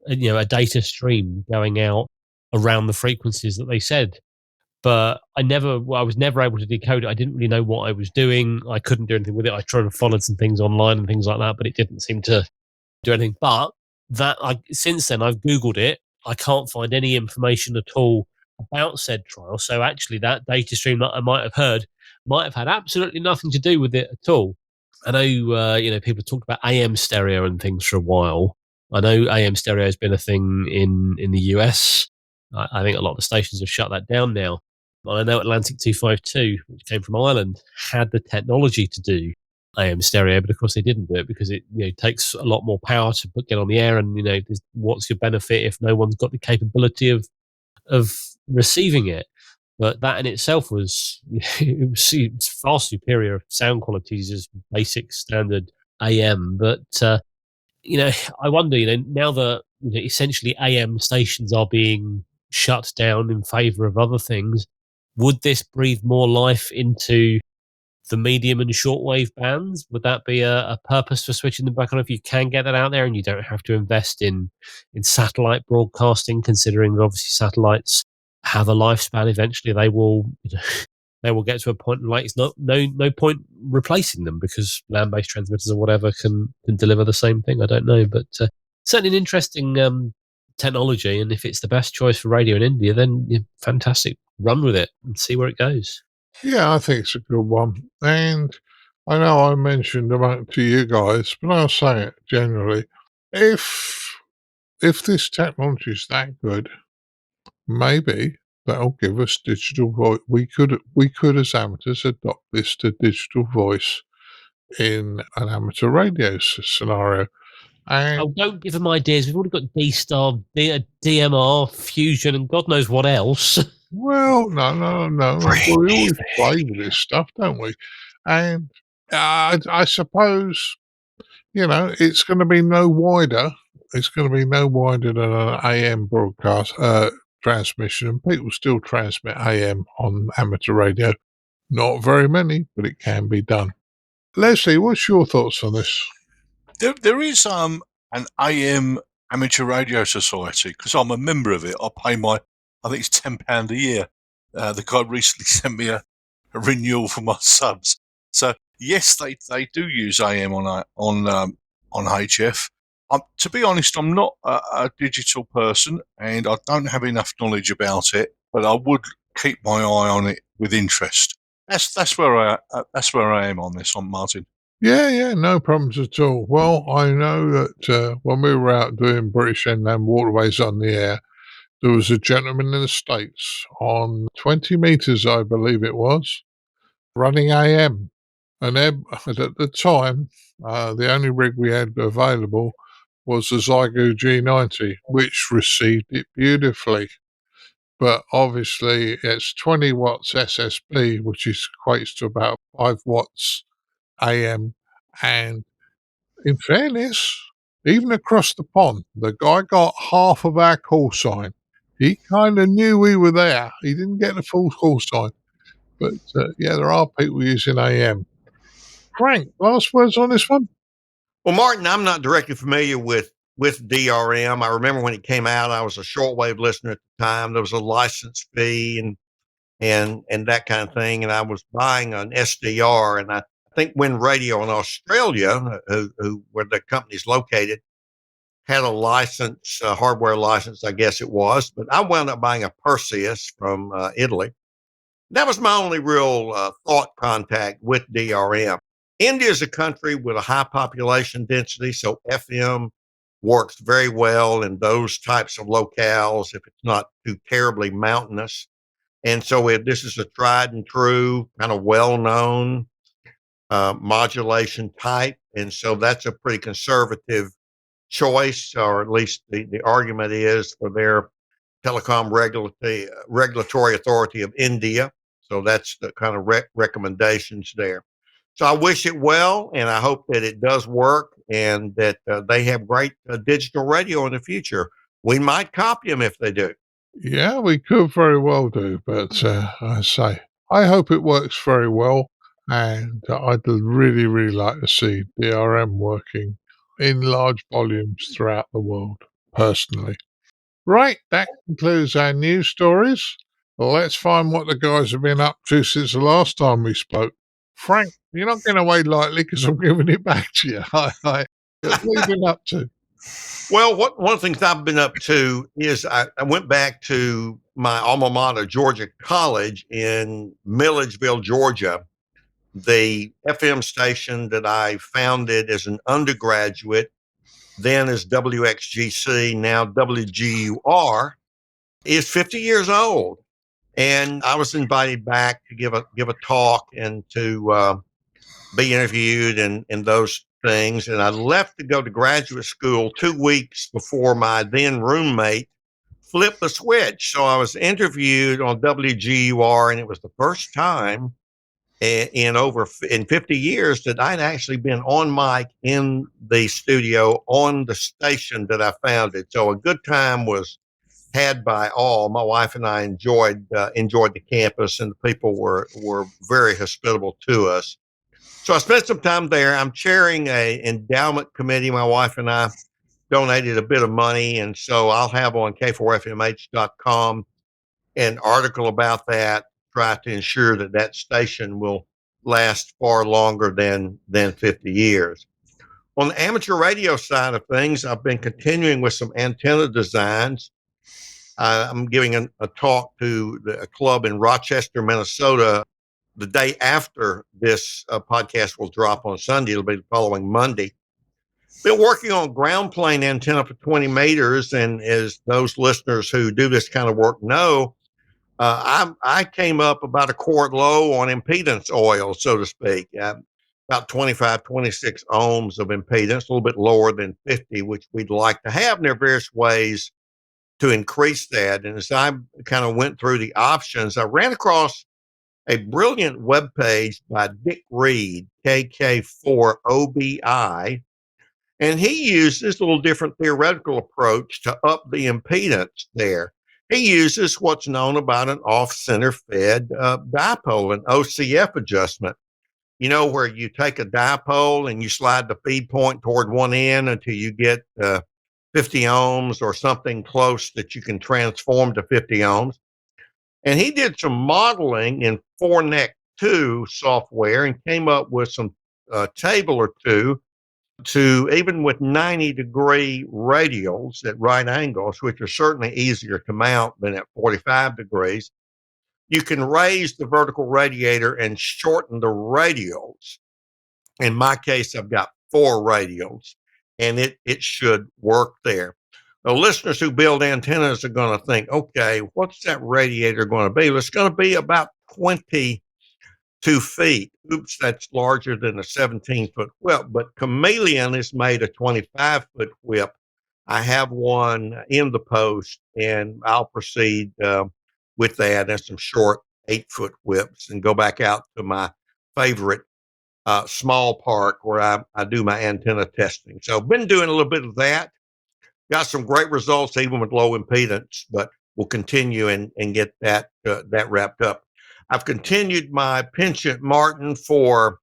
a data stream going out around the frequencies that they said. But I was never able to decode it. I didn't really know what I was doing. I couldn't do anything with it. I tried to follow some things online and things like that, but it didn't seem to do anything. But since then, I've Googled it. I can't find any information at all about said trial. So actually that data stream that I might have heard might have had absolutely nothing to do with it at all. I know, people talked about AM stereo and things for a while. I know AM stereo has been a thing in the US. I think a lot of the stations have shut that down now. But I know Atlantic 252, which came from Ireland, had the technology to do AM stereo, but of course they didn't do it because it takes a lot more power to get on the air, and what's your benefit if no one's got the capability of receiving it? But that in itself was far superior sound qualities as basic standard AM. But I wonder, now that essentially AM stations are being shut down in favour of other things, would this breathe more life into the medium and shortwave bands? Would that be a purpose for switching them back on if you can get that out there and you don't have to invest in satellite broadcasting, considering that obviously satellites have a lifespan? Eventually they will get to a point like it's no point replacing them because land-based transmitters or whatever can deliver the same thing. I don't know, but certainly an interesting technology, and if it's the best choice for radio in India, then fantastic, run with it and see where it goes. Yeah, I think it's a good one. And I know I mentioned about to you guys, but I'll say it generally. If this technology is that good, maybe that'll give us digital voice. We could as amateurs adopt this to digital voice in an amateur radio scenario. And don't give them ideas. We've already got D-Star, DMR, Fusion, and God knows what else. Well, no. We always play with this stuff, don't we? And I suppose it's going to be no wider. It's going to be no wider than an AM broadcast transmission, and people still transmit AM on amateur radio. Not very many, but it can be done. Leslie, what's your thoughts on this? There is an AM Amateur Radio Society, because I'm a member of it. I pay I think it's £10 a year. The guy recently sent me a renewal for my subs. So yes, they do use AM on HF. To be honest, I'm not a digital person, and I don't have enough knowledge about it. But I would keep my eye on it with interest. That's where I am on this, on Martin. Yeah, no problems at all. Well, I know that when we were out doing British Inland Waterways on the air, there was a gentleman in the States on 20 metres, I believe it was, running AM. And at the time, the only rig we had available was the Zygo G90, which received it beautifully. But obviously, it's 20 watts SSB, which equates to about 5 watts AM. And in fairness, even across the pond, the guy got half of our call sign. He kind of knew we were there. He didn't get the full call sign. But there are people using AM. Frank, last words on this one? Well, Martin, I'm not directly familiar with DRM. I remember when it came out, I was a shortwave listener at the time. There was a license fee and that kind of thing. And I was buying an SDR. And I think Wind Radio in Australia, where the company's located, had a license, a hardware license, I guess it was. But I wound up buying a Perseus from Italy. That was my only real thought contact with DRM. India is a country with a high population density, so FM works very well in those types of locales if it's not too terribly mountainous. And so this is a tried and true, kind of well-known modulation type. And so that's a pretty conservative choice, or at least the argument is for their Telecom Regulatory Authority of India. So that's the kind of recommendations there. So I wish it well, and I hope that it does work and that they have great digital radio in the future. We might copy them if they do. Yeah, we could very well do, but I hope it works very well, and I'd really, really like to see DRM working in large volumes throughout the world, personally. Right, that concludes our news stories. Let's find what the guys have been up to since the last time we spoke. Frank, you're not getting away lightly because I'm giving it back to you. What have you been up to? Well, one of the things I've been up to is I went back to my alma mater, Georgia College in Milledgeville, Georgia, the FM station that I founded as an undergraduate, then as WXGC, now WGUR, is 50 years old. And I was invited back to give a talk and to be interviewed and those things. And I left to go to graduate school 2 weeks before my then roommate flipped the switch. So I was interviewed on WGUR, and it was the first time in 50 years that I'd actually been on mic in the studio on the station that I founded. So a good time was had by all. My wife and I enjoyed the campus, and the people were very hospitable to us. So I spent some time there. I'm chairing a endowment committee. My wife and I donated a bit of money, and so I'll have on K4FMH.com an article about that, try to ensure that station will last far longer than 50 years. On the amateur radio side of things, I've been continuing with some antenna designs. I'm giving a talk to a club in Rochester, Minnesota, the day after this podcast will drop on Sunday. It'll be the following Monday. Been working on ground plane antenna for 20 meters, and as those listeners who do this kind of work know, I came up about a quart low on impedance oil, so to speak, about 25, 26 ohms of impedance, a little bit lower than 50, which we'd like to have. And there are various ways to increase that. And as I kind of went through the options, I ran across a brilliant webpage by Dick Reed, KK4OBI, And he used this little different theoretical approach to up the impedance there. He uses what's known about an off-center fed dipole, an OCF adjustment. You know, where you take a dipole and you slide the feed point toward one end until you get 50 ohms or something close that you can transform to 50 ohms. And he did some modeling in 4NEC2 software and came up with some table or two to, even with 90-degree radials at right angles, which are certainly easier to mount than at 45 degrees, you can raise the vertical radiator and shorten the radials. In my case, I've got 4 radials, and it should work there. The listeners who build antennas are going to think, okay, what's that radiator going to be? Well, it's going to be about 22 feet. Oops, that's larger than a 17-foot whip. But Chameleon is made a 25-foot whip. I have one in the post, and I'll proceed with that and some short 8-foot whips and go back out to my favorite small park where I do my antenna testing. So been doing a little bit of that. Got some great results even with low impedance, but we'll continue and get that wrapped up. I've continued my penchant, Martin, for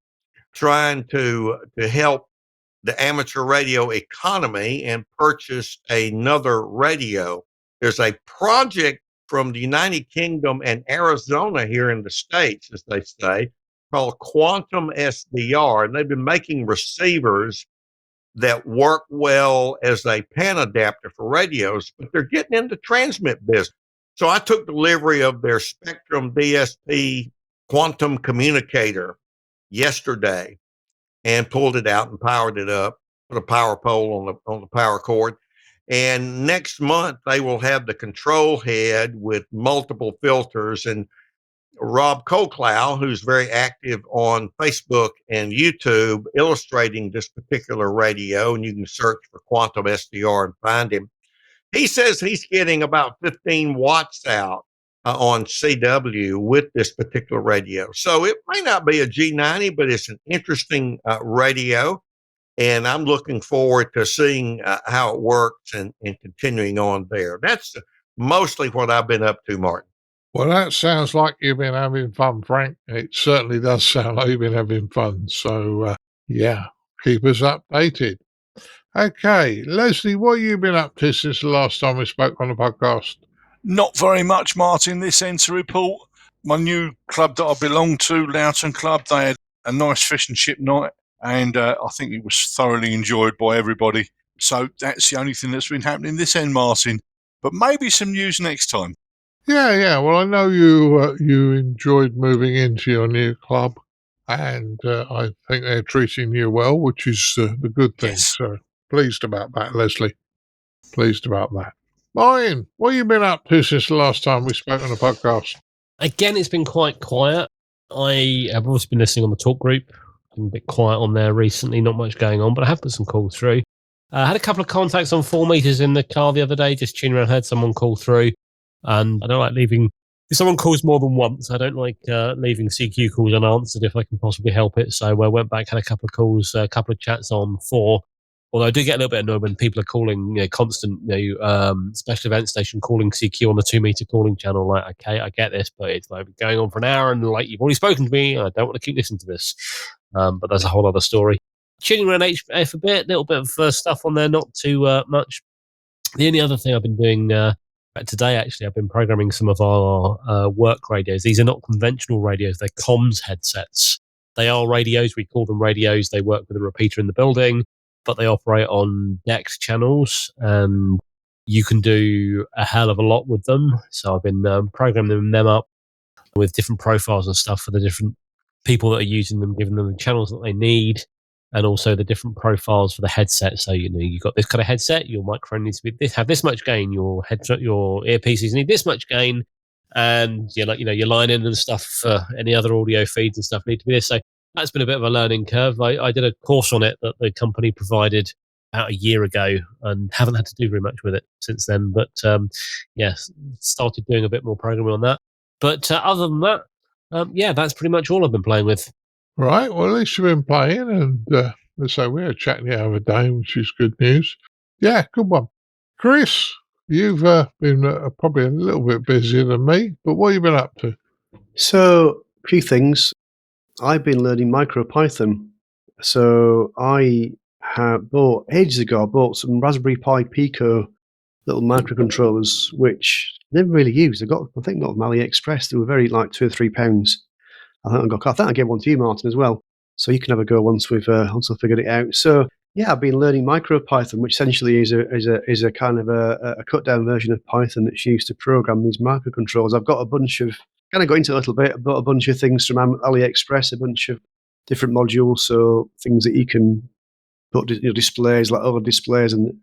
trying to help the amateur radio economy and purchase another radio. There's a project from the United Kingdom and Arizona here in the States, as they say, called Quantum SDR, and they've been making receivers that work well as a pan adapter for radios, but they're getting into transmit business. So I took delivery of their Spectrum DSP quantum communicator yesterday and pulled it out and powered it up, put a power pole on the power cord. And next month they will have the control head with multiple filters. And Rob Colclough, who's very active on Facebook and YouTube, illustrating this particular radio, and you can search for Quantum SDR and find him. He says he's getting about 15 watts out on CW with this particular radio. So it may not be a G90, but it's an interesting radio, and I'm looking forward to seeing how it works and continuing on there. That's mostly what I've been up to, Martin. Well, that sounds like you've been having fun, Frank. It certainly does sound like you've been having fun. So, yeah, keep us updated. Okay, Leslie, what have you been up to since the last time we spoke on the podcast? Not very much, Martin, this end to report. My new club that I belong to, Loughton Club, they had a nice fish and chip night, and I think it was thoroughly enjoyed by everybody. So that's the only thing that's been happening this end, Martin. But maybe some news next time. Yeah. Well, I know you enjoyed moving into your new club, and I think they're treating you well, which is the good thing. Yes. So pleased about that, Leslie. Pleased about that. Martin, what have you been up to since the last time we spoke on the podcast? Again, it's been quite quiet. I have also been listening on the talk group. I'm a bit quiet on there recently, not much going on, but I have put some calls through. I had a couple of contacts on 4 meters in the car the other day, just tuning around, heard someone call through. And I don't like leaving, if someone calls more than once, I don't like leaving CQ calls unanswered if I can possibly help it. So I went back, had a couple of calls, a couple of chats on 4. Although I do get a little bit annoyed when people are calling, constant, special event station calling CQ on the 2 meter calling channel. Like, okay, I get this, but it's like going on for an hour and like, you've already spoken to me. I don't want to keep listening to this. But that's a whole other story. Tuning around HF a bit, little bit of stuff on there, not too much. The only other thing I've been doing today, actually, I've been programming some of our work radios. These are not conventional radios. They're comms headsets. They are radios. We call them radios. They work with a repeater in the building, but they operate on DECT channels, and you can do a hell of a lot with them. So I've been programming them up with different profiles and stuff for the different people that are using them, giving them the channels that they need, and also the different profiles for the headset. So, you've got this kind of headset, your microphone needs to be have this much gain, your headset, your earpieces need this much gain, and your line in and stuff for any other audio feeds and stuff need to be this. So that's been a bit of a learning curve. I did a course on it that the company provided about a year ago and haven't had to do very much with it since then. But started doing a bit more programming on that. But other than that, that's pretty much all I've been playing with. Right. Well, at least you've been playing, and So we had chatting the other day, which is good news. Yeah, good one. Chris, you've been probably a little bit busier than me, but what have you been up to? So, a few things. I've been learning MicroPython. So I ages ago, I bought some Raspberry Pi Pico little microcontrollers, which I never really used. I think got them AliExpress. They were very like £2 or £3. I think I gave one to you, Martin, as well. So you can have a go once I've figured it out. So yeah, I've been learning MicroPython, which essentially is a kind of a cut down version of Python that's used to program these microcontrollers. I've got a bunch of kind of got into it a little bit. I bought a bunch of things from AliExpress, a bunch of different modules, so things that you can put displays like OLED displays and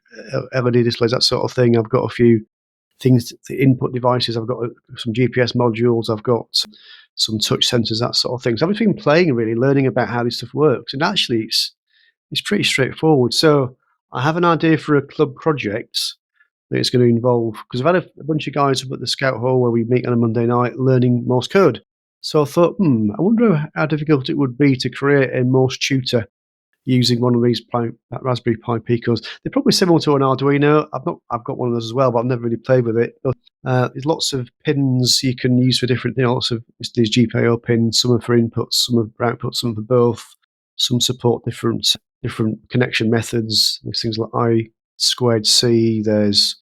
LED displays, that sort of thing. I've got a few things, the input devices. I've got some GPS modules. I've got some touch sensors, that sort of thing. So I've been playing, really learning about how this stuff works, and actually it's pretty straightforward. So I have an idea for a club project that it's going to involve, because I've had a bunch of guys up at the Scout Hall where we meet on a Monday night learning Morse code. So I thought, I wonder how difficult it would be to create a Morse tutor using one of these Raspberry Pi Picos. They're probably similar to an Arduino. I've got one of those as well, but I've never really played with it. But there's lots of pins you can use for different things. Lots of these GPIO pins. Some are for inputs, some are for outputs, some are for both. Some support different connection methods. There's things like I2C. There's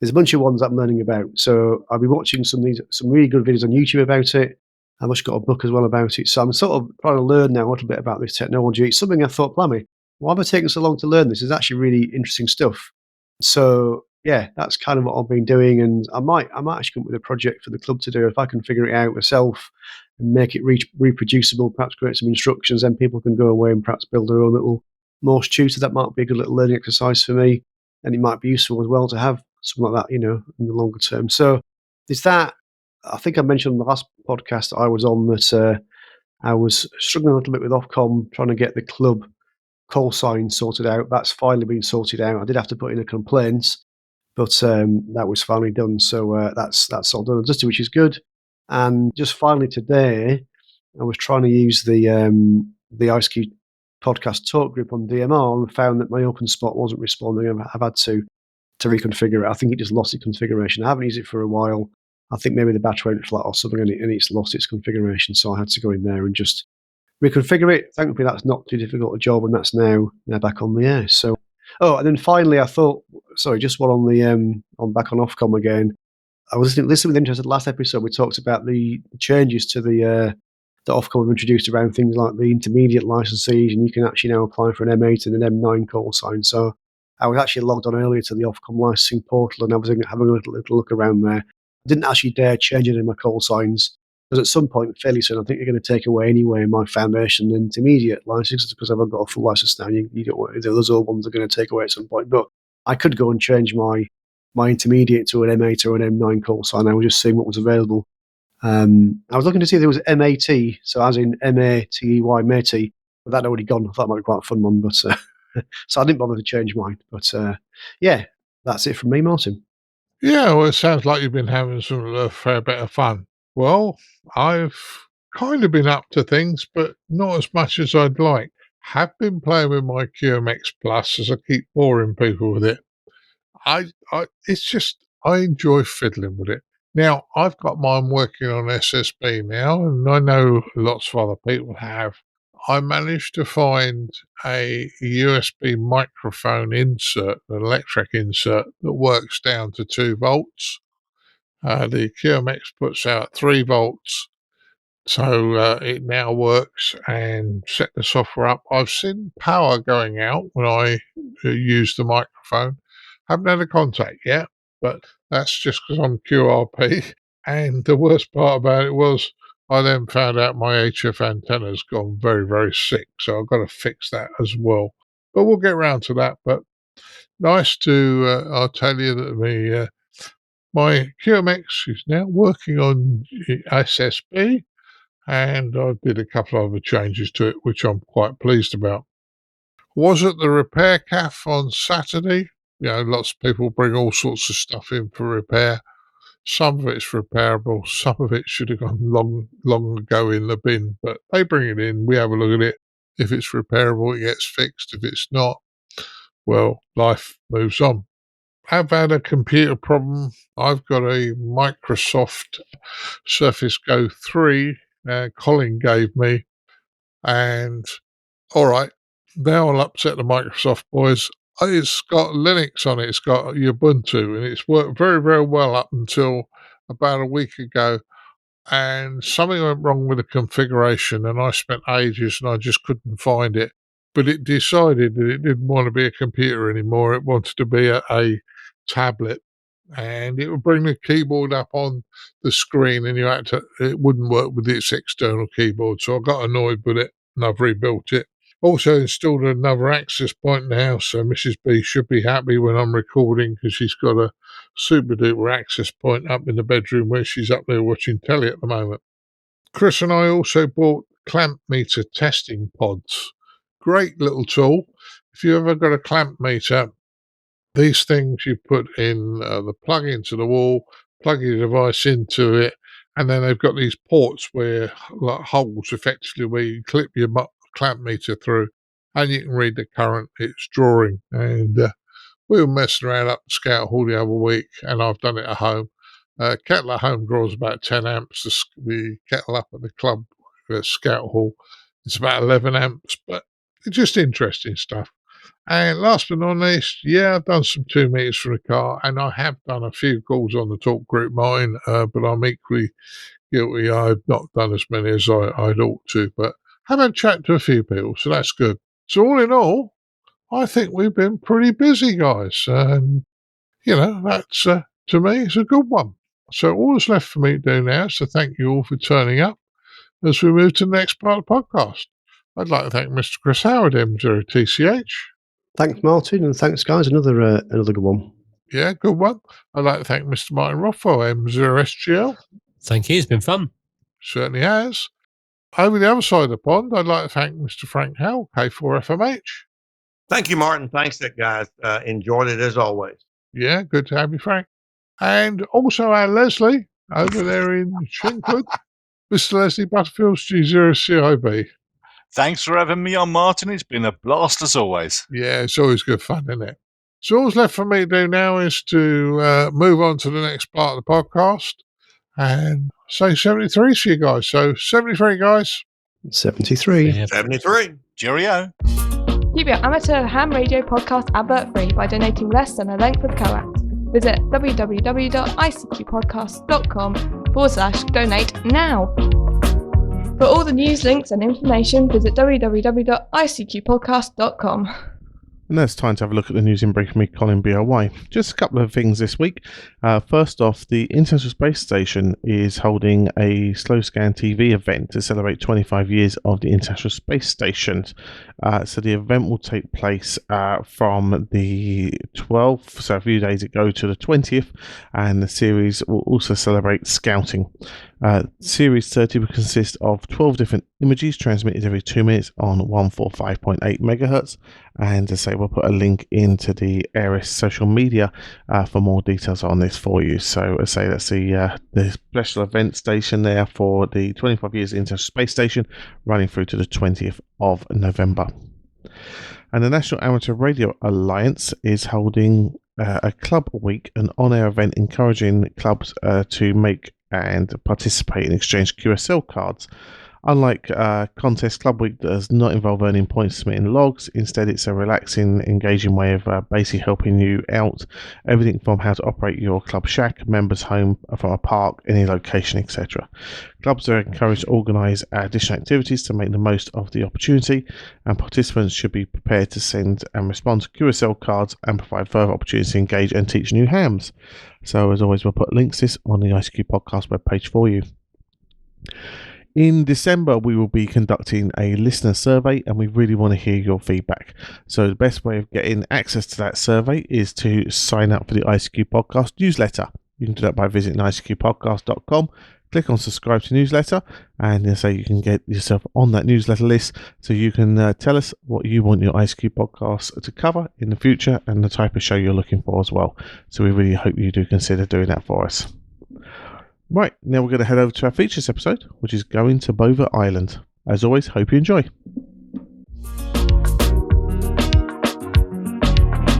a bunch of ones I'm learning about. So I'll be watching some really good videos on YouTube about it. I've just got a book as well about it. So I'm sort of trying to learn now a little bit about this technology. It's something I thought, blimey, why have I taken so long to learn this? It's actually really interesting stuff. So yeah, that's kind of what I've been doing, and I might actually come up with a project for the club to do if I can figure it out myself and make it reproducible. Perhaps create some instructions, then people can go away and perhaps build their own little Morse tutor. That might be a good little learning exercise for me, and it might be useful as well to have something like that, in the longer term. So there's that. I think I mentioned on the last podcast I was on that I was struggling a little bit with Ofcom trying to get the club call sign sorted out. That's finally been sorted out. I did have to put in a complaint, but that was finally done. So that's all done and dusted, which is good. And just finally today, I was trying to use the ICQPodcast talk group on DMR and found that my open spot wasn't responding. I've had to reconfigure it. I think it just lost its configuration. I haven't used it for a while. I think maybe the battery went flat or something, and it's lost its configuration. So I had to go in there and just reconfigure it. Thankfully, that's not too difficult a job, and that's now back on the air. So, and then finally, I thought, just one on the back on Ofcom again. I was listening with interest. Last episode, we talked about the changes to the Ofcom have introduced around things like the intermediate licensees, and you can actually now apply for an M8 and an M9 call sign. So I was actually logged on earlier to the Ofcom licensing portal, and I was having a little look around there. I didn't actually dare change any of my call signs, because at some point fairly soon I think they're going to take away anyway my foundation and intermediate licenses, because I've got a full license now. You don't want those old ones are going to take away at some point. But I could go and change my intermediate to an M8 or an M9 call sign. I was just seeing what was available. I was looking to see if there was MAT, so as in MATEY, MATEY, but that had already gone. I thought it might be quite a fun one, but so I didn't bother to change mine. But yeah, that's it from me, Martin. Yeah, well, it sounds like you've been having a fair bit of fun. Well, I've kind of been up to things, but not as much as I'd like. Have been playing with my QMX Plus, as I keep boring people with it. It's just, I enjoy fiddling with it. Now, I've got mine working on SSB now, and I know lots of other people have. I managed to find a USB microphone insert, an electric insert, that works down to 2 volts. The QMX puts out 3 volts, so it now works, and set the software up. I've seen power going out when I use the microphone. Haven't had a contact yet, but that's just because I'm QRP. And the worst part about it was I then found out my HF antenna's gone very, very sick, so I've got to fix that as well. But we'll get around to that. But nice to, I'll tell you that my QMX is now working on SSB, and I did a couple of other changes to it, which I'm quite pleased about. Was at the repair cafe on Saturday. Lots of people bring all sorts of stuff in for repair. Some of it's repairable. Some of it should have gone long ago in the bin, but they bring it in. We have a look at it. If it's repairable, it gets fixed. If it's not, well, life moves on. I've had a computer problem. I've got a Microsoft Surface Go 3 Colin gave me, and all right, now I'll upset the Microsoft boys. It's got Linux on it. It's got Ubuntu, and it's worked very, very well up until about a week ago. And something went wrong with the configuration, and I spent ages and I just couldn't find it. But it decided that it didn't want to be a computer anymore. It wanted to be a tablet, and it would bring the keyboard up on the screen, and it wouldn't work with its external keyboard. So I got annoyed with it, and I've rebuilt it. Also installed another access point in the house, so Mrs. B should be happy when I'm recording, because she's got a super duper access point up in the bedroom where she's up there watching telly at the moment. Chris and I also bought clamp meter testing pods. Great little tool. If you ever got a clamp meter, these things you put in the plug into the wall, plug your device into it, and then they've got these ports where like holes effectively where you clip your clamp meter through, and you can read the current it's drawing. And we were messing around up the Scout Hall the other week, and I've done it at home. Kettle at home draws about 10 amps. The kettle up at the club Scout Hall, it's about 11 amps, but it's just interesting stuff. And last but not least, I've done some 2 meters for the car, and I have done a few calls on the talk group mine, but I'm equally guilty. I've not done as many as I'd ought to, but I've had a chat to a few people, so that's good. So all in all, I think we've been pretty busy, guys. And, that's, to me, it's a good one. So all that's left for me to do now is to thank you all for turning up as we move to the next part of the podcast. I'd like to thank Mr. Chris Howard, M0TCH. Thanks, Martin, and thanks, guys. Another good one. Yeah, good one. I'd like to thank Mr. Martin Rothwell, M0SGL. Thank you. It's been fun. Certainly has. Over the other side of the pond, I'd like to thank Mr. Frank Howell, K4FMH. Thank you, Martin. Thanks, guys. Enjoyed it as always. Yeah, good to have you, Frank. And also our Leslie over there in Shinkwood, Mr. Leslie Butterfields, G0CIB. Thanks for having me on, Martin. It's been a blast as always. Yeah, it's always good fun, isn't it? So all that's left for me to do now is to move on to the next part of the podcast and say 73 to you guys. So 73, guys. 73. 73. Cheerio. Keep your amateur ham radio podcast advert free by donating less than the length of coax. Visit www.ICQPodcast.com/donate now. For all the news, links and information, visit www.ICQPodcast.com. And now it's time to have a look at the news in brief from me, Colin BRY. Just a couple of things this week. First off, the International Space Station is holding a slow scan TV event to celebrate 25 years of the International Space Station. So the event will take place from the 12th, so a few days ago, to the 20th, and the series will also celebrate scouting. Series 30 will consist of 12 different images transmitted every 2 minutes on 145.8 megahertz. And as I say, we'll put a link into the ARIS social media for more details on this for you. So as I say, that's the special event station there for the 25 years International Space Station, running through to the 20th of November. And the National Amateur Radio Alliance is holding a club week, an on-air event encouraging clubs to make and participate in exchange QSL cards. Unlike Contest Club Week, that does not involve earning points submitting logs. Instead, it's a relaxing, engaging way of basically helping you out. Everything from how to operate your club shack, members' home, from a park, any location, etc. Clubs are encouraged to organise additional activities to make the most of the opportunity, and participants should be prepared to send and respond to QSL cards and provide further opportunities to engage and teach new hams. So, as always, we'll put links to this on the ICQ Podcast webpage for you. In December, we will be conducting a listener survey, and we really want to hear your feedback. So the best way of getting access to that survey is to sign up for the ICQ Podcast newsletter. You can do that by visiting ICQPodcast.com, click on subscribe to newsletter, and so you can get yourself on that newsletter list so you can tell us what you want your ICQ Podcast to cover in the future and the type of show you're looking for as well. So we really hope you do consider doing that for us. Right, now we're going to head over to our features episode, which is going to Bouvet Island. As always, hope you enjoy.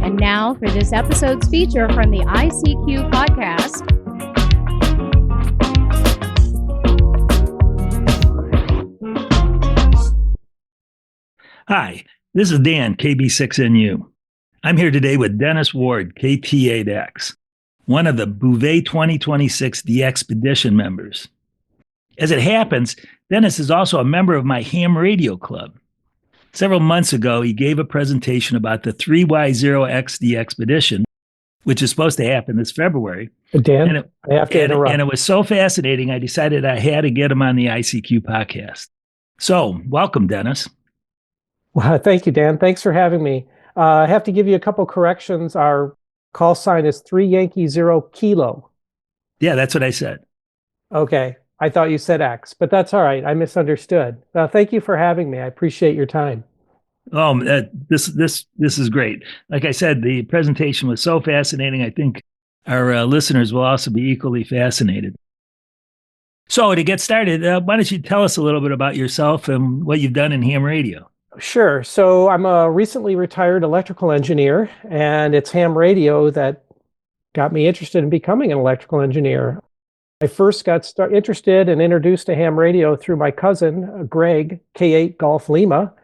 And now for this episode's feature from the ICQ podcast. Hi, this is Dan, KB6NU. I'm here today with Dennis Ward, KT8X, one of the Bouvet 2026 DXpedition members. As it happens, Dennis is also a member of my ham radio club. Several months ago, he gave a presentation about the 3Y0X DXpedition, which is supposed to happen this February. Dan, I have to interrupt. And it was so fascinating, I decided I had to get him on the ICQ podcast. So, welcome, Dennis. Well, thank you, Dan. Thanks for having me. I have to give you a couple corrections. Our call sign is 3 Yankee 0 Kilo. Yeah, that's what I said. Okay. I thought you said X, but that's all right. I misunderstood. Thank you for having me. I appreciate your time. Oh, this is great. Like I said, the presentation was so fascinating. I think our listeners will also be equally fascinated. So to get started, why don't you tell us a little bit about yourself and what you've done in ham radio? Sure. So I'm a recently retired electrical engineer, and it's ham radio that got me interested in becoming an electrical engineer. I first got interested and introduced to ham radio through my cousin, Greg, K8 Golf Lima,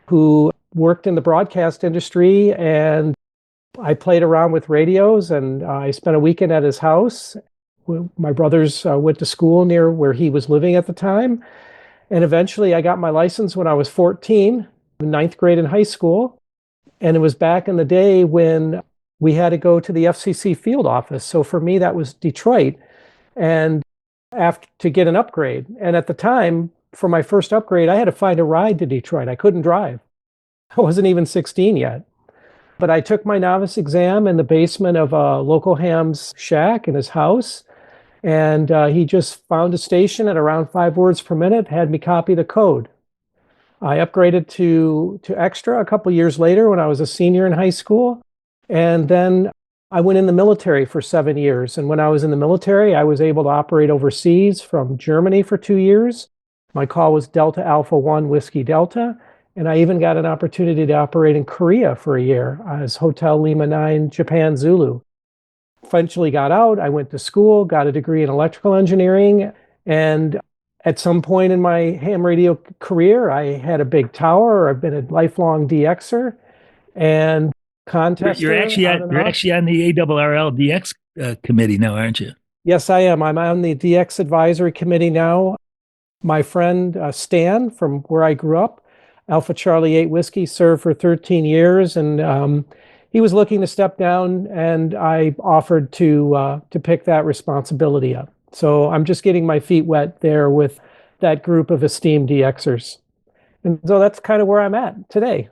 who worked in the broadcast industry, and I played around with radios, and I spent a weekend at his house. My brothers went to school near where he was living at the time, and eventually I got my license when I was 14, in ninth grade in high school, and it was back in the day when we had to go to the FCC field office. So for me, that was Detroit. And after to get an upgrade. And at the time, for my first upgrade, I had to find a ride to Detroit. I couldn't drive. I wasn't even 16 yet. But I took my novice exam in the basement of a local ham's shack in his house. And he just found a station at around 5 words per minute, had me copy the code. I upgraded to extra a couple years later when I was a senior in high school. And then I went in the military for 7 years. And when I was in the military, I was able to operate overseas from Germany for 2 years. My call was Delta Alpha 1 Whiskey Delta. And I even got an opportunity to operate in Korea for a year as Hotel Lima 9 Japan Zulu. Eventually got out. I went to school, got a degree in electrical engineering. And at some point in my ham radio career, I had a big tower. I've been a lifelong DXer. And You're actually on the ARRL DX committee now, aren't you? Yes, I am. I'm on the DX advisory committee now. My friend Stan, from where I grew up, Alpha Charlie 8 Whiskey, served for 13 years, and he was looking to step down, and I offered to pick that responsibility up. So I'm just getting my feet wet there with that group of esteemed DXers. And so that's kind of where I'm at today.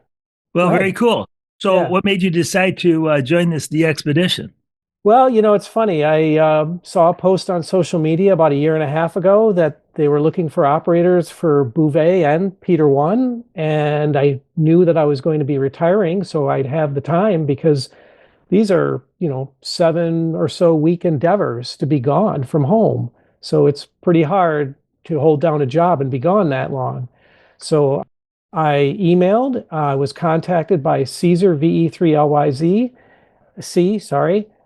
Well, very cool. So what made you decide to join this DXpedition? Well, it's funny. I saw a post on social media about a year and a half ago that they were looking for operators for Bouvet and Peter 1. And I knew that I was going to be retiring, so I'd have the time because these are, 7 or so week endeavors to be gone from home. So it's pretty hard to hold down a job and be gone that long. So I emailed, I was contacted by Caesar VE3LYZ,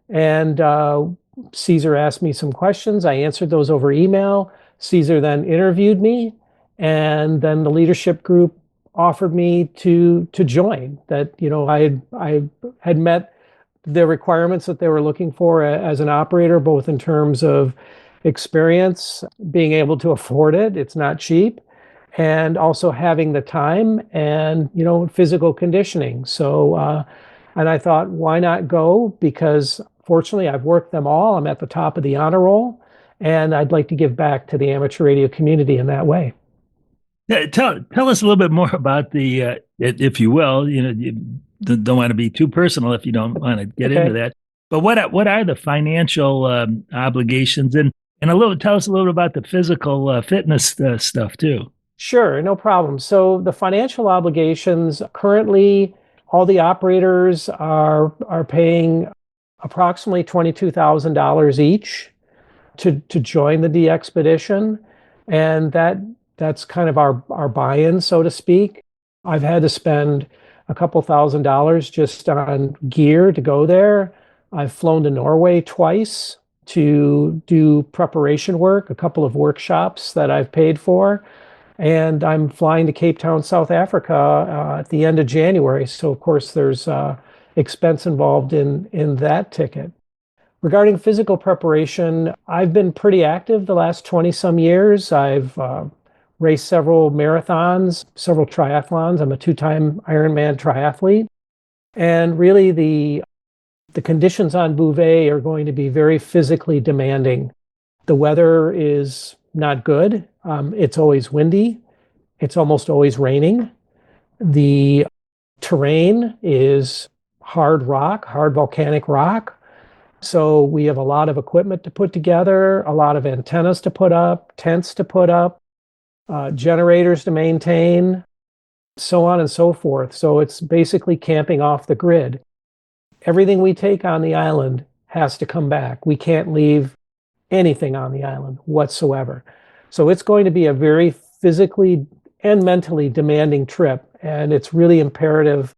and Caesar asked me some questions. I answered those over email. Caesar then interviewed me, and then the leadership group offered me to join. That I had met the requirements that they were looking for as an operator, both in terms of experience, being able to afford it. It's not cheap. And also having the time and, physical conditioning. So, and I thought, why not go? Because fortunately, I've worked them all. I'm at the top of the honor roll, and I'd like to give back to the amateur radio community in that way. Yeah, tell us a little bit more about the, if you will, you don't want to be too personal if you don't want to get into that. But what are the financial obligations, and tell us a little bit about the physical fitness stuff too. Sure, no problem. So the financial obligations, currently all the operators are paying approximately $22,000 each to join the DXpedition. And that's kind of our buy-in, so to speak. I've had to spend a couple $1,000s just on gear to go there. I've flown to Norway twice to do preparation work, a couple of workshops that I've paid for. And I'm flying to Cape Town, South Africa at the end of January. So, of course, there's expense involved in that ticket. Regarding physical preparation, I've been pretty active the last 20-some years. I've raced several marathons, several triathlons. I'm a 2-time Ironman triathlete. And really, the conditions on Bouvet are going to be very physically demanding. The weather is not good. It's always windy. It's almost always raining. The terrain is hard rock, hard volcanic rock. So we have a lot of equipment to put together, a lot of antennas to put up, tents to put up, generators to maintain, so on and so forth. So it's basically camping off the grid. Everything we take on the island has to come back. We can't leave anything on the island whatsoever. So it's going to be a very physically and mentally demanding trip. And it's really imperative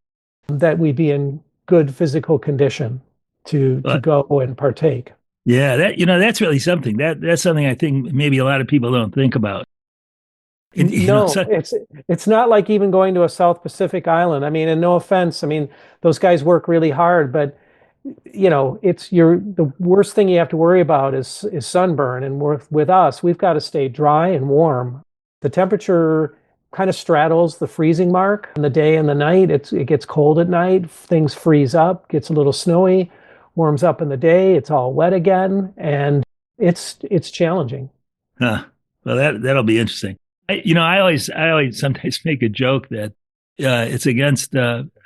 that we be in good physical condition to go and partake. Yeah, that's really something. That's something I think maybe a lot of people don't think about. It's not like even going to a South Pacific island. I mean, and no offense, I mean, those guys work really hard, but the worst thing you have to worry about is sunburn. And with us, we've got to stay dry and warm. The temperature kind of straddles the freezing mark in the day and the night. It gets cold at night. Things freeze up, gets a little snowy, warms up in the day. It's all wet again, and it's challenging. Well, that'll be interesting. I always sometimes make a joke that it's against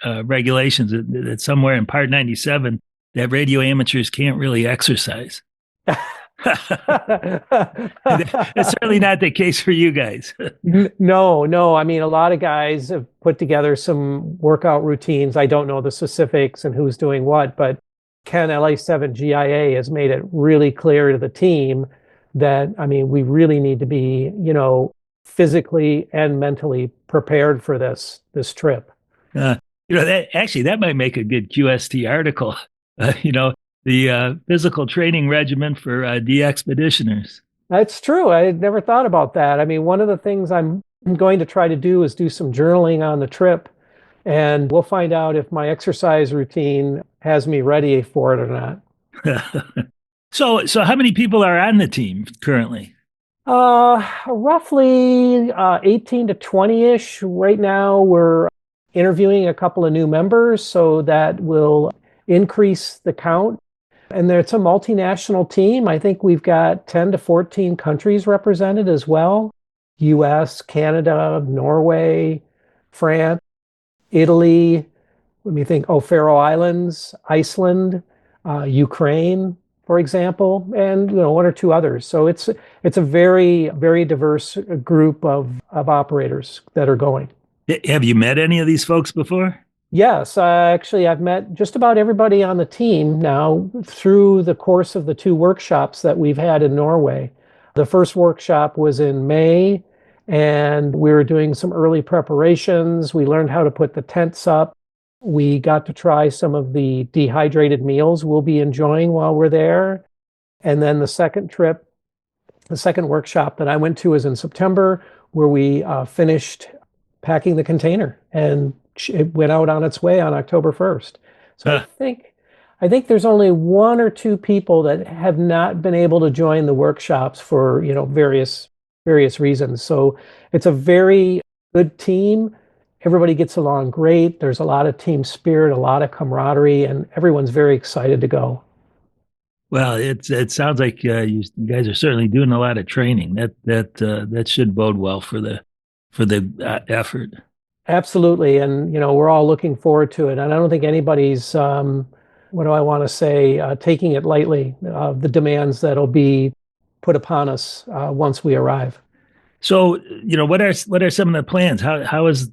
regulations that somewhere in Part 97 that radio amateurs can't really exercise. That's certainly not the case for you guys. No. I mean, a lot of guys have put together some workout routines. I don't know the specifics and who's doing what, but Ken LA7 GIA has made it really clear to the team that, I mean, we really need to be, physically and mentally prepared for this trip. That might make a good QST article. The physical training regimen for de-expeditioners. That's true. I had never thought about that. I mean, one of the things I'm going to try to do is do some journaling on the trip, and we'll find out if my exercise routine has me ready for it or not. So how many people are on the team currently? Roughly 18 to 20-ish. Right now, we're interviewing a couple of new members, so that will increase the count. And it's a multinational team. I think we've got 10 to 14 countries represented as well. US, Canada, Norway, France, Italy, let me think, Faroe Islands, Iceland, Ukraine, for example, and one or two others. So it's a very, very diverse group of operators that are going. Have you met any of these folks before? Yes, actually, I've met just about everybody on the team now through the course of the 2 workshops that we've had in Norway. The first workshop was in May, and we were doing some early preparations. We learned how to put the tents up. We got to try some of the dehydrated meals we'll be enjoying while we're there. And then the second workshop that I went to was in September, where we finished packing the container, and it went out on its way on October 1st. So I think there's only 1 or 2 people that have not been able to join the workshops for various reasons. So it's a very good team. Everybody gets along great. There's a lot of team spirit, a lot of camaraderie, and everyone's very excited to go. Well, it sounds like you guys are certainly doing a lot of training. That should bode well for the effort. Absolutely, and we're all looking forward to it. And I don't think anybody's taking it lightly. The demands that'll be put upon us once we arrive. So, what are some of the plans? How is,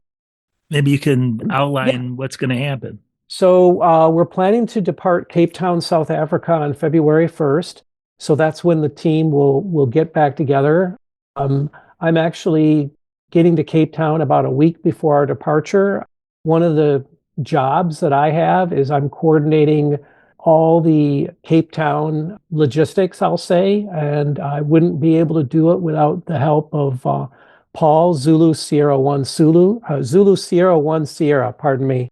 maybe you can outline what's going to happen. So we're planning to depart Cape Town, South Africa on February 1st. So that's when the team will get back together. I'm actually getting to Cape Town about a week before our departure. One of the jobs that I have is I'm coordinating all the Cape Town logistics, I'll say, and I wouldn't be able to do it without the help of Paul, Zulu Sierra 1 Zulu Sierra 1 Sierra, pardon me.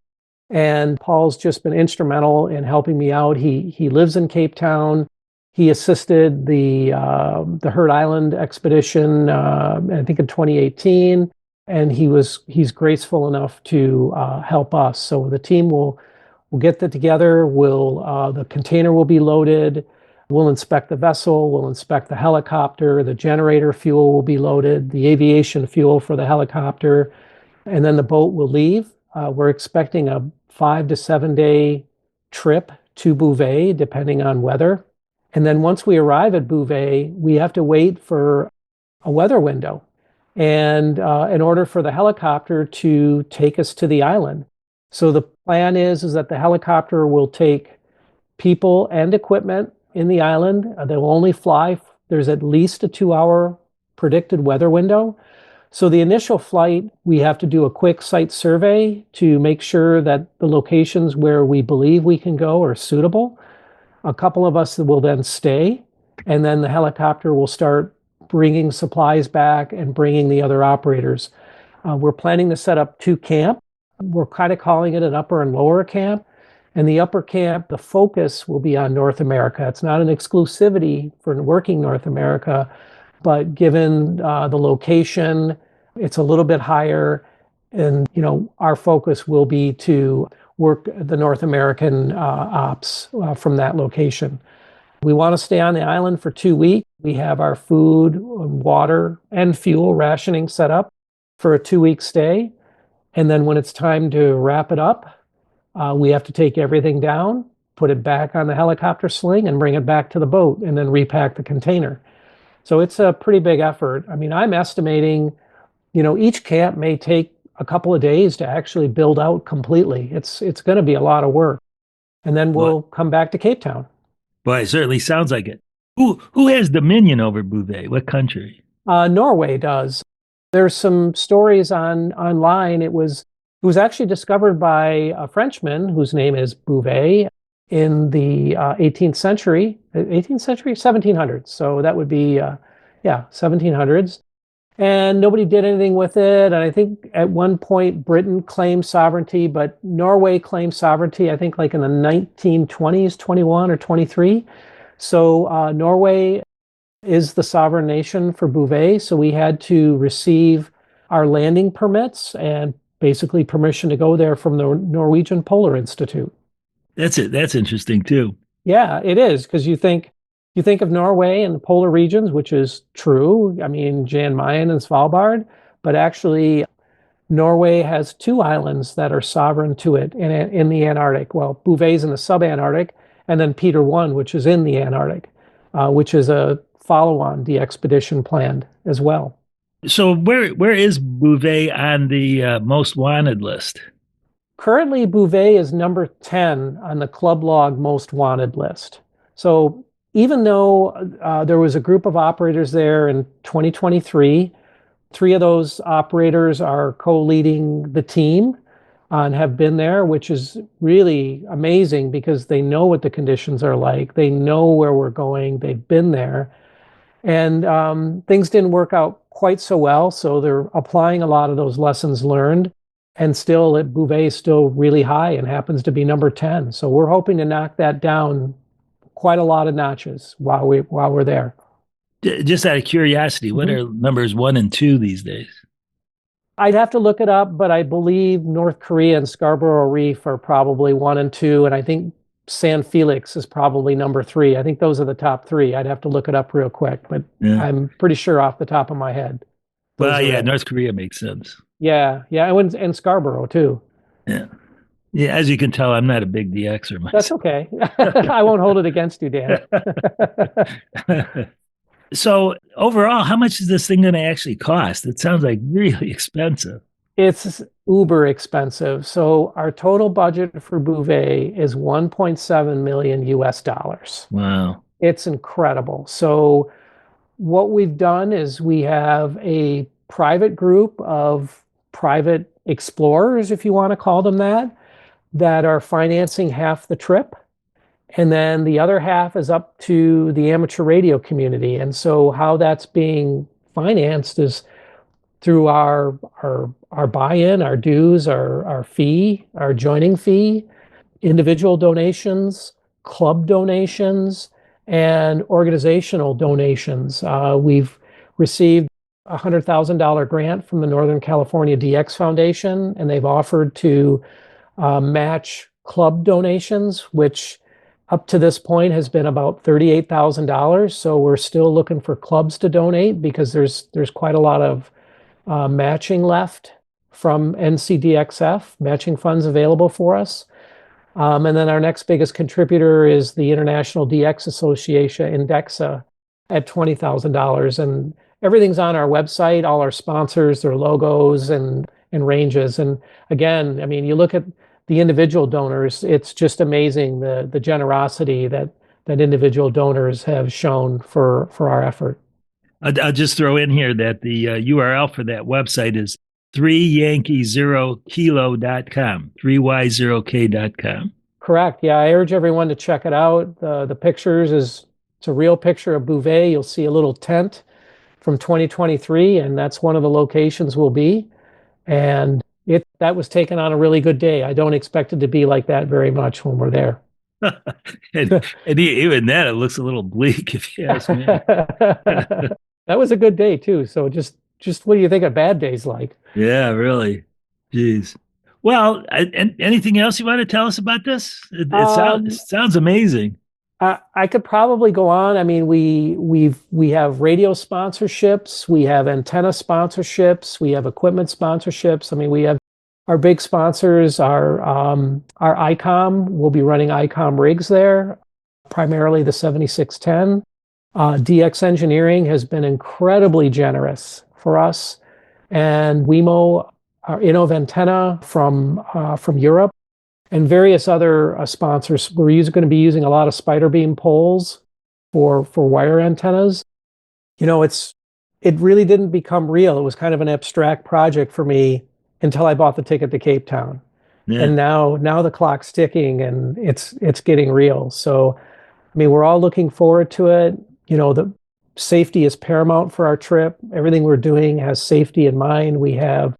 And Paul's just been instrumental in helping me out. He lives in Cape Town. He assisted the Hurt Island expedition, I think in 2018, and he's graceful enough to help us. So the team will get that together. The container will be loaded. We'll inspect the vessel. We'll inspect the helicopter. The generator fuel will be loaded. The aviation fuel for the helicopter, and then the boat will leave. We're expecting a 5 to 7 day trip to Bouvet, depending on weather. And then once we arrive at Bouvet, we have to wait for a weather window, and in order for the helicopter to take us to the island. So the plan is that the helicopter will take people and equipment in the island. They will only fly. There's at least a 2-hour predicted weather window. So the initial flight, we have to do a quick site survey to make sure that the locations where we believe we can go are suitable. A couple of us will then stay, and then the helicopter will start bringing supplies back and bringing the other operators. We're planning to set up 2 camps. We're kind of calling it an upper and lower camp. And the upper camp, the focus will be on North America. It's not an exclusivity for working North America, but given the location, it's a little bit higher. And, our focus will be to work the North American ops from that location. We want to stay on the island for 2 weeks. We have our food, water, and fuel rationing set up for a 2-week stay. And then when it's time to wrap it up, we have to take everything down, put it back on the helicopter sling, and bring it back to the boat, and then repack the container. So it's a pretty big effort. I mean, I'm estimating, each camp may take a couple of days to actually build out completely. It's going to be a lot of work. And then we'll come back to Cape Town. Well, it certainly sounds like it. Who has dominion over Bouvet? What country? Norway does. There's some stories online. It was actually discovered by a Frenchman whose name is Bouvet in the 1700s. So that would be, 1700s. And nobody did anything with it. And I think at one point Britain claimed sovereignty, but Norway claimed sovereignty, I think like in the 1920s, 21 or 23. So Norway is the sovereign nation for Bouvet. So we had to receive our landing permits and basically permission to go there from the Norwegian Polar Institute. That's it. That's interesting too. Yeah, it is, because you think of Norway and the polar regions, which is true. I mean, Jan Mayen and Svalbard, but actually Norway has 2 islands that are sovereign to it in the Antarctic. Well, Bouvet's in the sub-Antarctic, and then Peter 1, which is in the Antarctic, which is a follow-on the expedition planned as well. So where is Bouvet on the most wanted list? Currently, Bouvet is number 10 on the Club Log most wanted list. So even though there was a group of operators there in 2023, 3 of those operators are co-leading the team and have been there, which is really amazing because they know what the conditions are like. They know where we're going. They've been there. And things didn't work out quite so well, so they're applying a lot of those lessons learned. And still, Bouvet is still really high and happens to be number 10. So we're hoping to knock that down quite a lot of notches while we're there. Just out of curiosity, what are numbers 1 and 2 these days? I'd have to look it up, but I believe North Korea and Scarborough Reef are probably 1 and 2, and I think San Felix is probably number 3. I think those are the top 3. I'd have to look it up real quick, but I'm pretty sure off the top of my head. Well, yeah, North Korea makes sense. Yeah, and Scarborough too. Yeah. Yeah, as you can tell, I'm not a big DXer myself. That's okay. I won't hold it against you, Dan. So overall, how much is this thing going to actually cost? It sounds like really expensive. It's uber expensive. So our total budget for Bouvet is $1.7 million US. Wow. It's incredible. So what we've done is we have a private group of private explorers, if you want to call them that are financing half the trip. And then the other half is up to the amateur radio community. And so how that's being financed is through our buy-in, our dues, our fee, our joining fee, individual donations, club donations, and organizational donations. We've received a $100,000 grant from the Northern California DX Foundation, and they've offered to match club donations, which up to this point has been about $38,000. So we're still looking for clubs to donate because there's quite a lot of matching left from NCDXF, matching funds available for us. And then our next biggest contributor is the International DX Association, Indexa, at $20,000. And everything's on our website, all our sponsors, their logos and ranges. And again, I mean, you look at the individual donors, it's just amazing the generosity that individual donors have shown for our effort. I'll just throw in here that the URL for that website is 3yankee0kilo.com, 3y0k.com. Correct. Yeah, I urge everyone to check it out. The pictures it's a real picture of Bouvet. You'll see a little tent from 2023, and that's one of the locations we'll be. And that was taken on a really good day. I don't expect it to be like that very much when we're there. and even that, it looks a little bleak, if you ask me. That was a good day too. So just what do you think a bad day's like? Yeah, really. Jeez. Well, anything else you want to tell us about this? It sounds amazing. I could probably go on. I mean, we have radio sponsorships, we have antenna sponsorships, we have equipment sponsorships. I mean, we have our big sponsors are ICOM. We'll be running ICOM rigs there, primarily the 7610. DX Engineering has been incredibly generous for us, and WeMo, our Innov antenna from Europe, and various other sponsors. We're going to be using a lot of spider beam poles for wire antennas. You know, it really didn't become real. It was kind of an abstract project for me until I bought the ticket to Cape Town. Yeah. And now the clock's ticking and it's getting real. So, I mean, we're all looking forward to it. You know, the safety is paramount for our trip. Everything we're doing has safety in mind. We have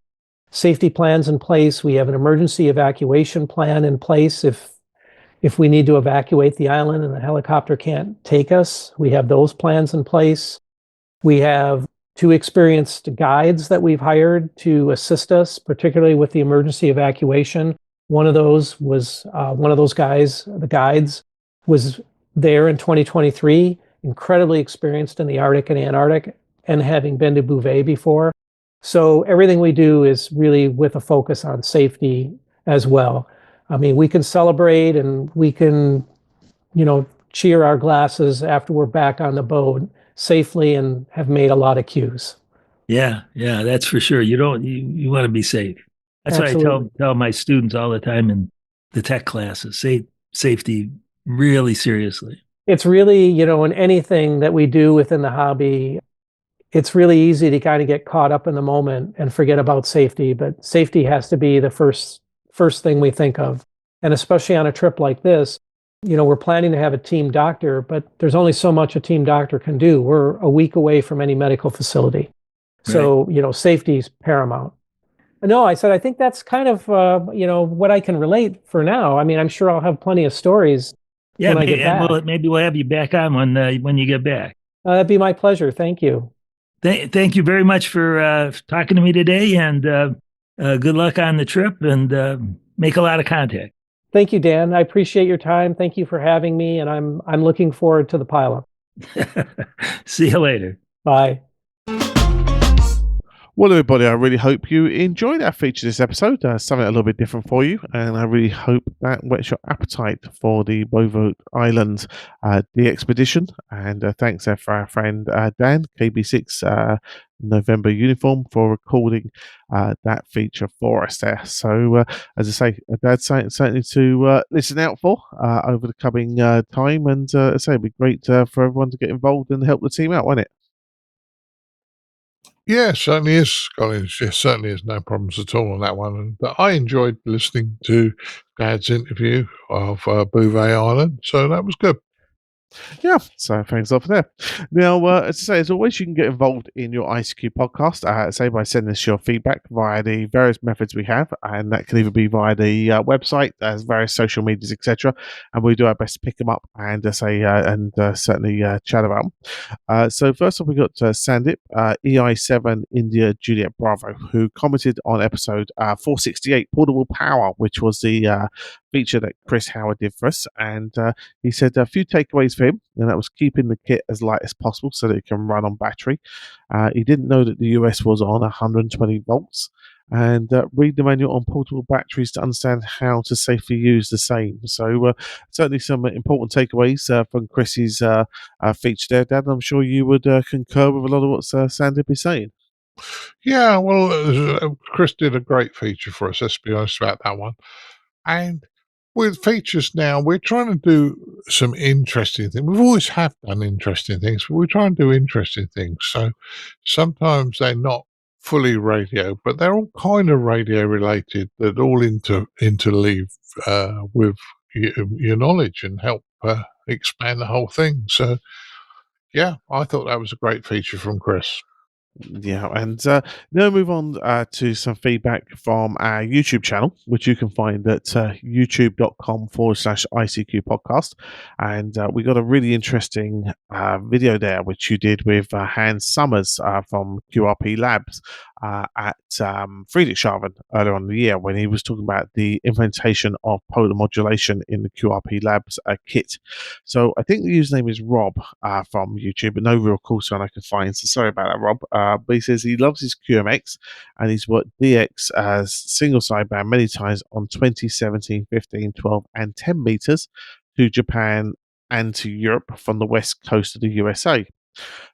safety plans in place. We have an emergency evacuation plan in place if we need to evacuate the island and the helicopter can't take us. We have those plans in place. We have 2 experienced guides that we've hired to assist us, particularly with the emergency evacuation. One of those was one of those guys, the guides, was there in 2023, incredibly experienced in the Arctic and Antarctic, and having been to Bouvet before. So everything we do is really with a focus on safety as well. I mean, we can celebrate and we can, you know, cheer our glasses after we're back on the boat safely and have made a lot of cues. Yeah, that's for sure. You want to be safe. That's Absolutely. What I tell my students all the time in the tech classes. Safety really seriously. It's really, you know, in anything that we do within the hobby, it's really easy to kind of get caught up in the moment and forget about safety, but safety has to be the first thing we think of. And especially on a trip like this, you know, we're planning to have a team doctor, but there's only so much a team doctor can do. We're a week away from any medical facility. So, you know, safety is paramount. No, I said, I think that's kind of, you know, what I can relate for now. I mean, I'm sure I'll have plenty of stories. Yeah, maybe we'll have you back on when you get back. That'd be my pleasure. Thank you. Thank you very much for talking to me today, and good luck on the trip, and make a lot of contact. Thank you, Dan. I appreciate your time. Thank you for having me, and I'm looking forward to the pileup. See you later. Bye. Well, everybody, I really hope you enjoyed our feature this episode. Something a little bit different for you, and I really hope that whets your appetite for the Bouvet Island the expedition. And thanks for our friend Dan, KB6 November Uniform, for recording that feature for us there. So, as I say, that's certainly to listen out for over the coming time. And as I say, it'd be great for everyone to get involved and help the team out, won't it? Yeah, certainly is, Colin. Certainly is no problems at all on that one. And I enjoyed listening to Dad's interview of Bouvet Island, so that was good. Yeah, so thanks off there. Now, as I say, as always, you can get involved in your ICQ podcast, say by sending us your feedback via the various methods we have, and that can either be via the website, various social medias, etc. And we do our best to pick them up and certainly chat about them. So first up, we got Sandip, EI7 India Juliet Bravo, who commented on episode 468, Portable Power, which was the feature that Chris Howard did for us, and he said a few takeaways for him, and that was keeping the kit as light as possible so that it can run on battery. He didn't know that the US was on 120 volts, and read the manual on portable batteries to understand how to safely use the same. So certainly some important takeaways from Chris's feature there, Dad. I'm sure you would concur with a lot of what Sandip is saying. Yeah, well, Chris did a great feature for us, let's be honest about that one. And with features now, we're trying to do some interesting things. We've always have done interesting things, but we're trying to do interesting things. So sometimes they're not fully radio, but they're all kind of radio related that all interleave with your knowledge and help expand the whole thing. So, yeah, I thought that was a great feature from Chris. Yeah, and now we move on to some feedback from our YouTube channel, which you can find at youtube.com/ICQ podcast. And we got a really interesting video there, which you did with Hans Summers from QRP Labs at Friedrichshafen earlier on in the year, when he was talking about the implementation of polar modulation in the QRP Labs kit. So I think the username is Rob from YouTube, but no real cool sign I can find. So sorry about that, Rob. But he says he loves his QMX and he's worked DX as single sideband many times on 20, 17, 15, 12, and 10 meters to Japan and to Europe from the west coast of the USA.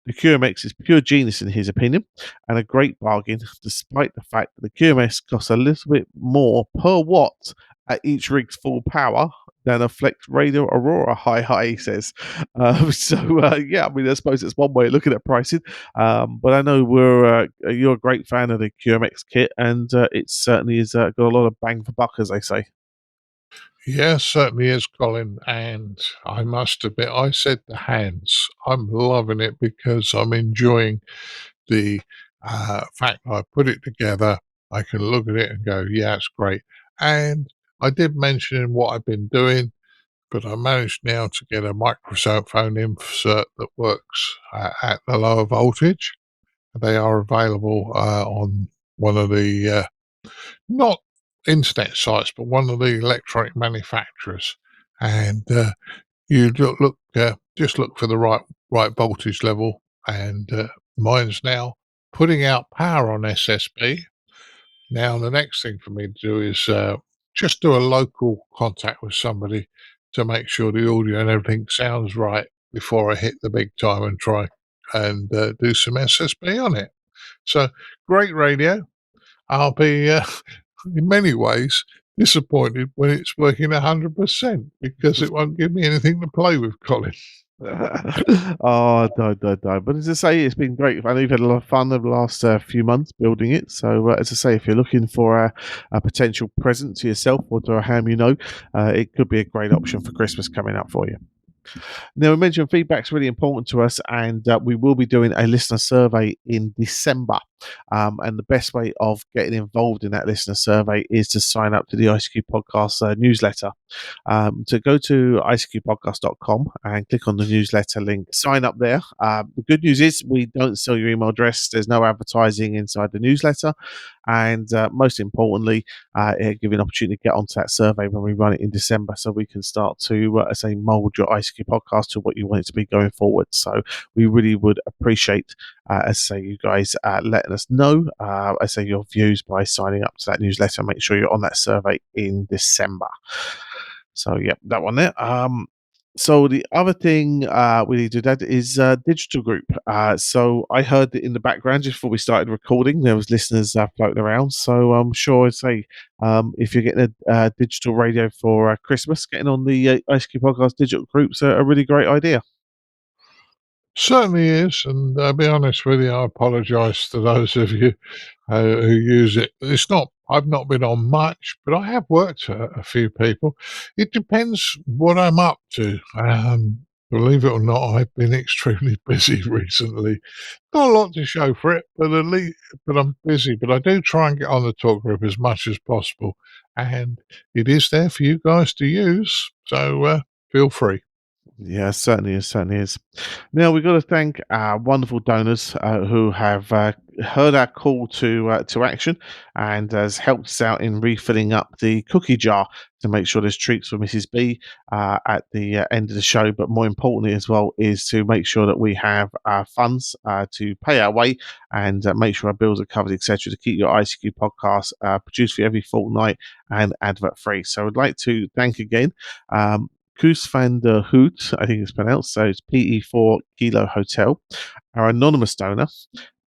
The QMX is pure genius in his opinion and a great bargain, despite the fact that the QMX costs a little bit more per watt at each rig's full power than a Flex Radio Aurora hi, he says. Yeah, I mean, I suppose it's one way of looking at pricing. But I know you're a great fan of the QMX kit, and it certainly has got a lot of bang for buck, as they say. Yes, certainly is, Colin. And I must admit, I said to Hans, I'm loving it because I'm enjoying the fact I put it together. I can look at it and go, yeah, it's great. And I did mention what I've been doing, but I managed now to get a microphone insert that works at the lower voltage. They are available on one of the, not internet sites, but one of the electronic manufacturers. And you just look for the right voltage level. And mine's now putting out power on SSB. Now, the next thing for me to do is just do a local contact with somebody to make sure the audio and everything sounds right before I hit the big time and try and do some SSB on it. So, great radio. I'll be, in many ways, disappointed when it's working 100% because it won't give me anything to play with, Colin. Oh, no. But as I say, it's been great. I know you've had a lot of fun over the last few months building it. So, as I say, if you're looking for a potential present to yourself or to a ham you know, it could be a great option for Christmas coming up for you. Now, we mentioned feedback's really important to us, and we will be doing a listener survey in December. And the best way of getting involved in that listener survey is to sign up to the ICQ Podcast newsletter. To go to ICQPodcast.com and click on the newsletter link, sign up there. The good news is we don't sell your email address. There's no advertising inside the newsletter. And most importantly, it'll give you an opportunity to get onto that survey when we run it in December, so we can start to, mold your ICQ podcast to what you want it to be going forward. So we really would appreciate, you guys letting us know, your views by signing up to that newsletter. Make sure you're on that survey in December. So, yeah, that one there. So the other thing we need to do that is digital group. So I heard that in the background just before we started recording, there was listeners floating around. So I'm sure I'd say if you're getting a digital radio for Christmas, getting on the ICQ Podcast digital group's a really great idea. Certainly is, and I'll be honest with you, I apologise to those of you who use it. I've not been on much, but I have worked for a few people. It depends what I'm up to. Believe it or not, I've been extremely busy recently. Not a lot to show for it, but I'm busy. But I do try and get on the talk group as much as possible, and it is there for you guys to use. So feel free. Yeah, certainly is. Now we've got to thank our wonderful donors who have heard our call to action and has helped us out in refilling up the cookie jar to make sure there's treats for Mrs. B at the end of the show. But more importantly, as well, is to make sure that we have funds to pay our way and make sure our bills are covered, etc., to keep your ICQ podcast produced for you every fortnight and advert free. So I'd like to thank again. Koos van der Hout, I think it's pronounced, so it's PE4 Kilo Hotel. Our anonymous donor,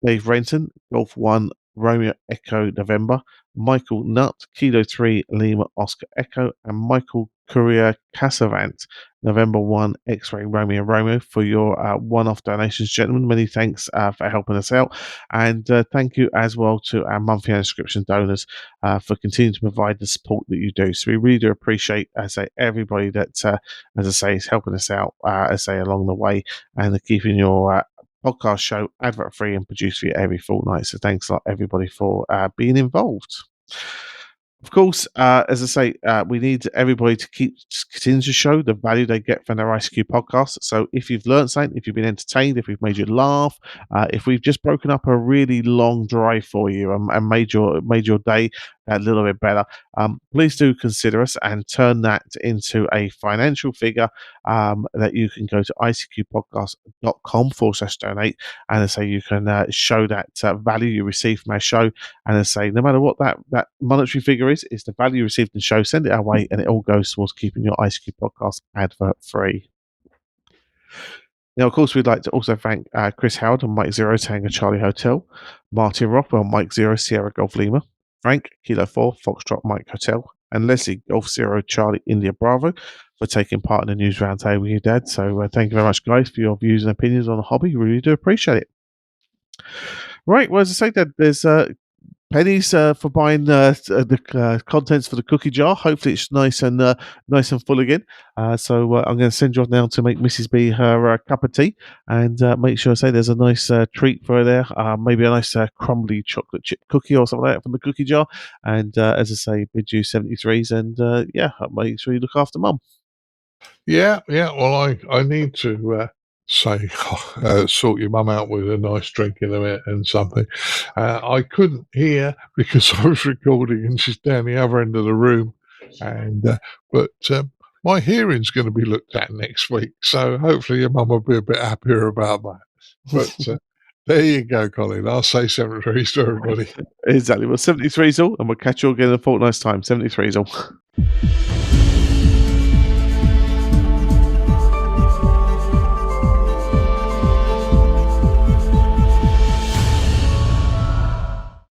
Dave Renton, Golf 1 Romeo Echo November, Michael Nutt, Kilo 3 Lima Oscar Echo, and Michael Courier Casavant, November 1 X-Ray Romeo for your one-off donations, gentlemen. Many thanks for helping us out, and thank you as well to our monthly subscription donors for continuing to provide the support that you do. So we really do appreciate, as I say, everybody that, as I say, is helping us out, as I say, along the way, and keeping your podcast show advert free and produced for you every fortnight. So thanks a lot, everybody, for being involved. Of course, as I say, we need everybody to continue to show the value they get from their ICQ podcast. So if you've learned something, if you've been entertained, if we've made you laugh, if we've just broken up a really long drive for you and made your day a little bit better, please do consider us and turn that into a financial figure that you can go to ICQpodcast.com/donate, and say you can show that value you receive from our show, and say no matter what that monetary figure is the value you received in the show, send it our way, and it all goes towards keeping your ICQ podcast advert free. Now, of course, we'd like to also thank Chris Howard on Mike 0 Tango Charlie Hotel, Martin Rothwell Mike 0 Sierra Golf Lima, Frank Kilo 4 Foxtrot Mike Hotel, and Leslie Golf 0 Charlie India Bravo for taking part in the news roundtable with your dad. So thank you very much, guys, for your views and opinions on the hobby. We really do appreciate it. Right, well, as I say, Dad, there's pennies for buying the contents for the cookie jar. Hopefully it's nice and full again. So I'm going to send you off now to make Mrs. B her cup of tea, and make sure I say there's a nice treat for her there. Maybe a nice crumbly chocolate chip cookie or something like that from the cookie jar. And as I say, bid you 73s, and make sure you look after Mum. Yeah. Well, I need to sort your mum out with a nice drink in a minute and something. I couldn't hear because I was recording and she's down the other end of the room, but my hearing's going to be looked at next week, so hopefully your mum will be a bit happier about that. But there you go, Colin. I'll say 73s to everybody. Exactly. Well, 73s all, and we'll catch you all again in a fortnight's time. 73s all.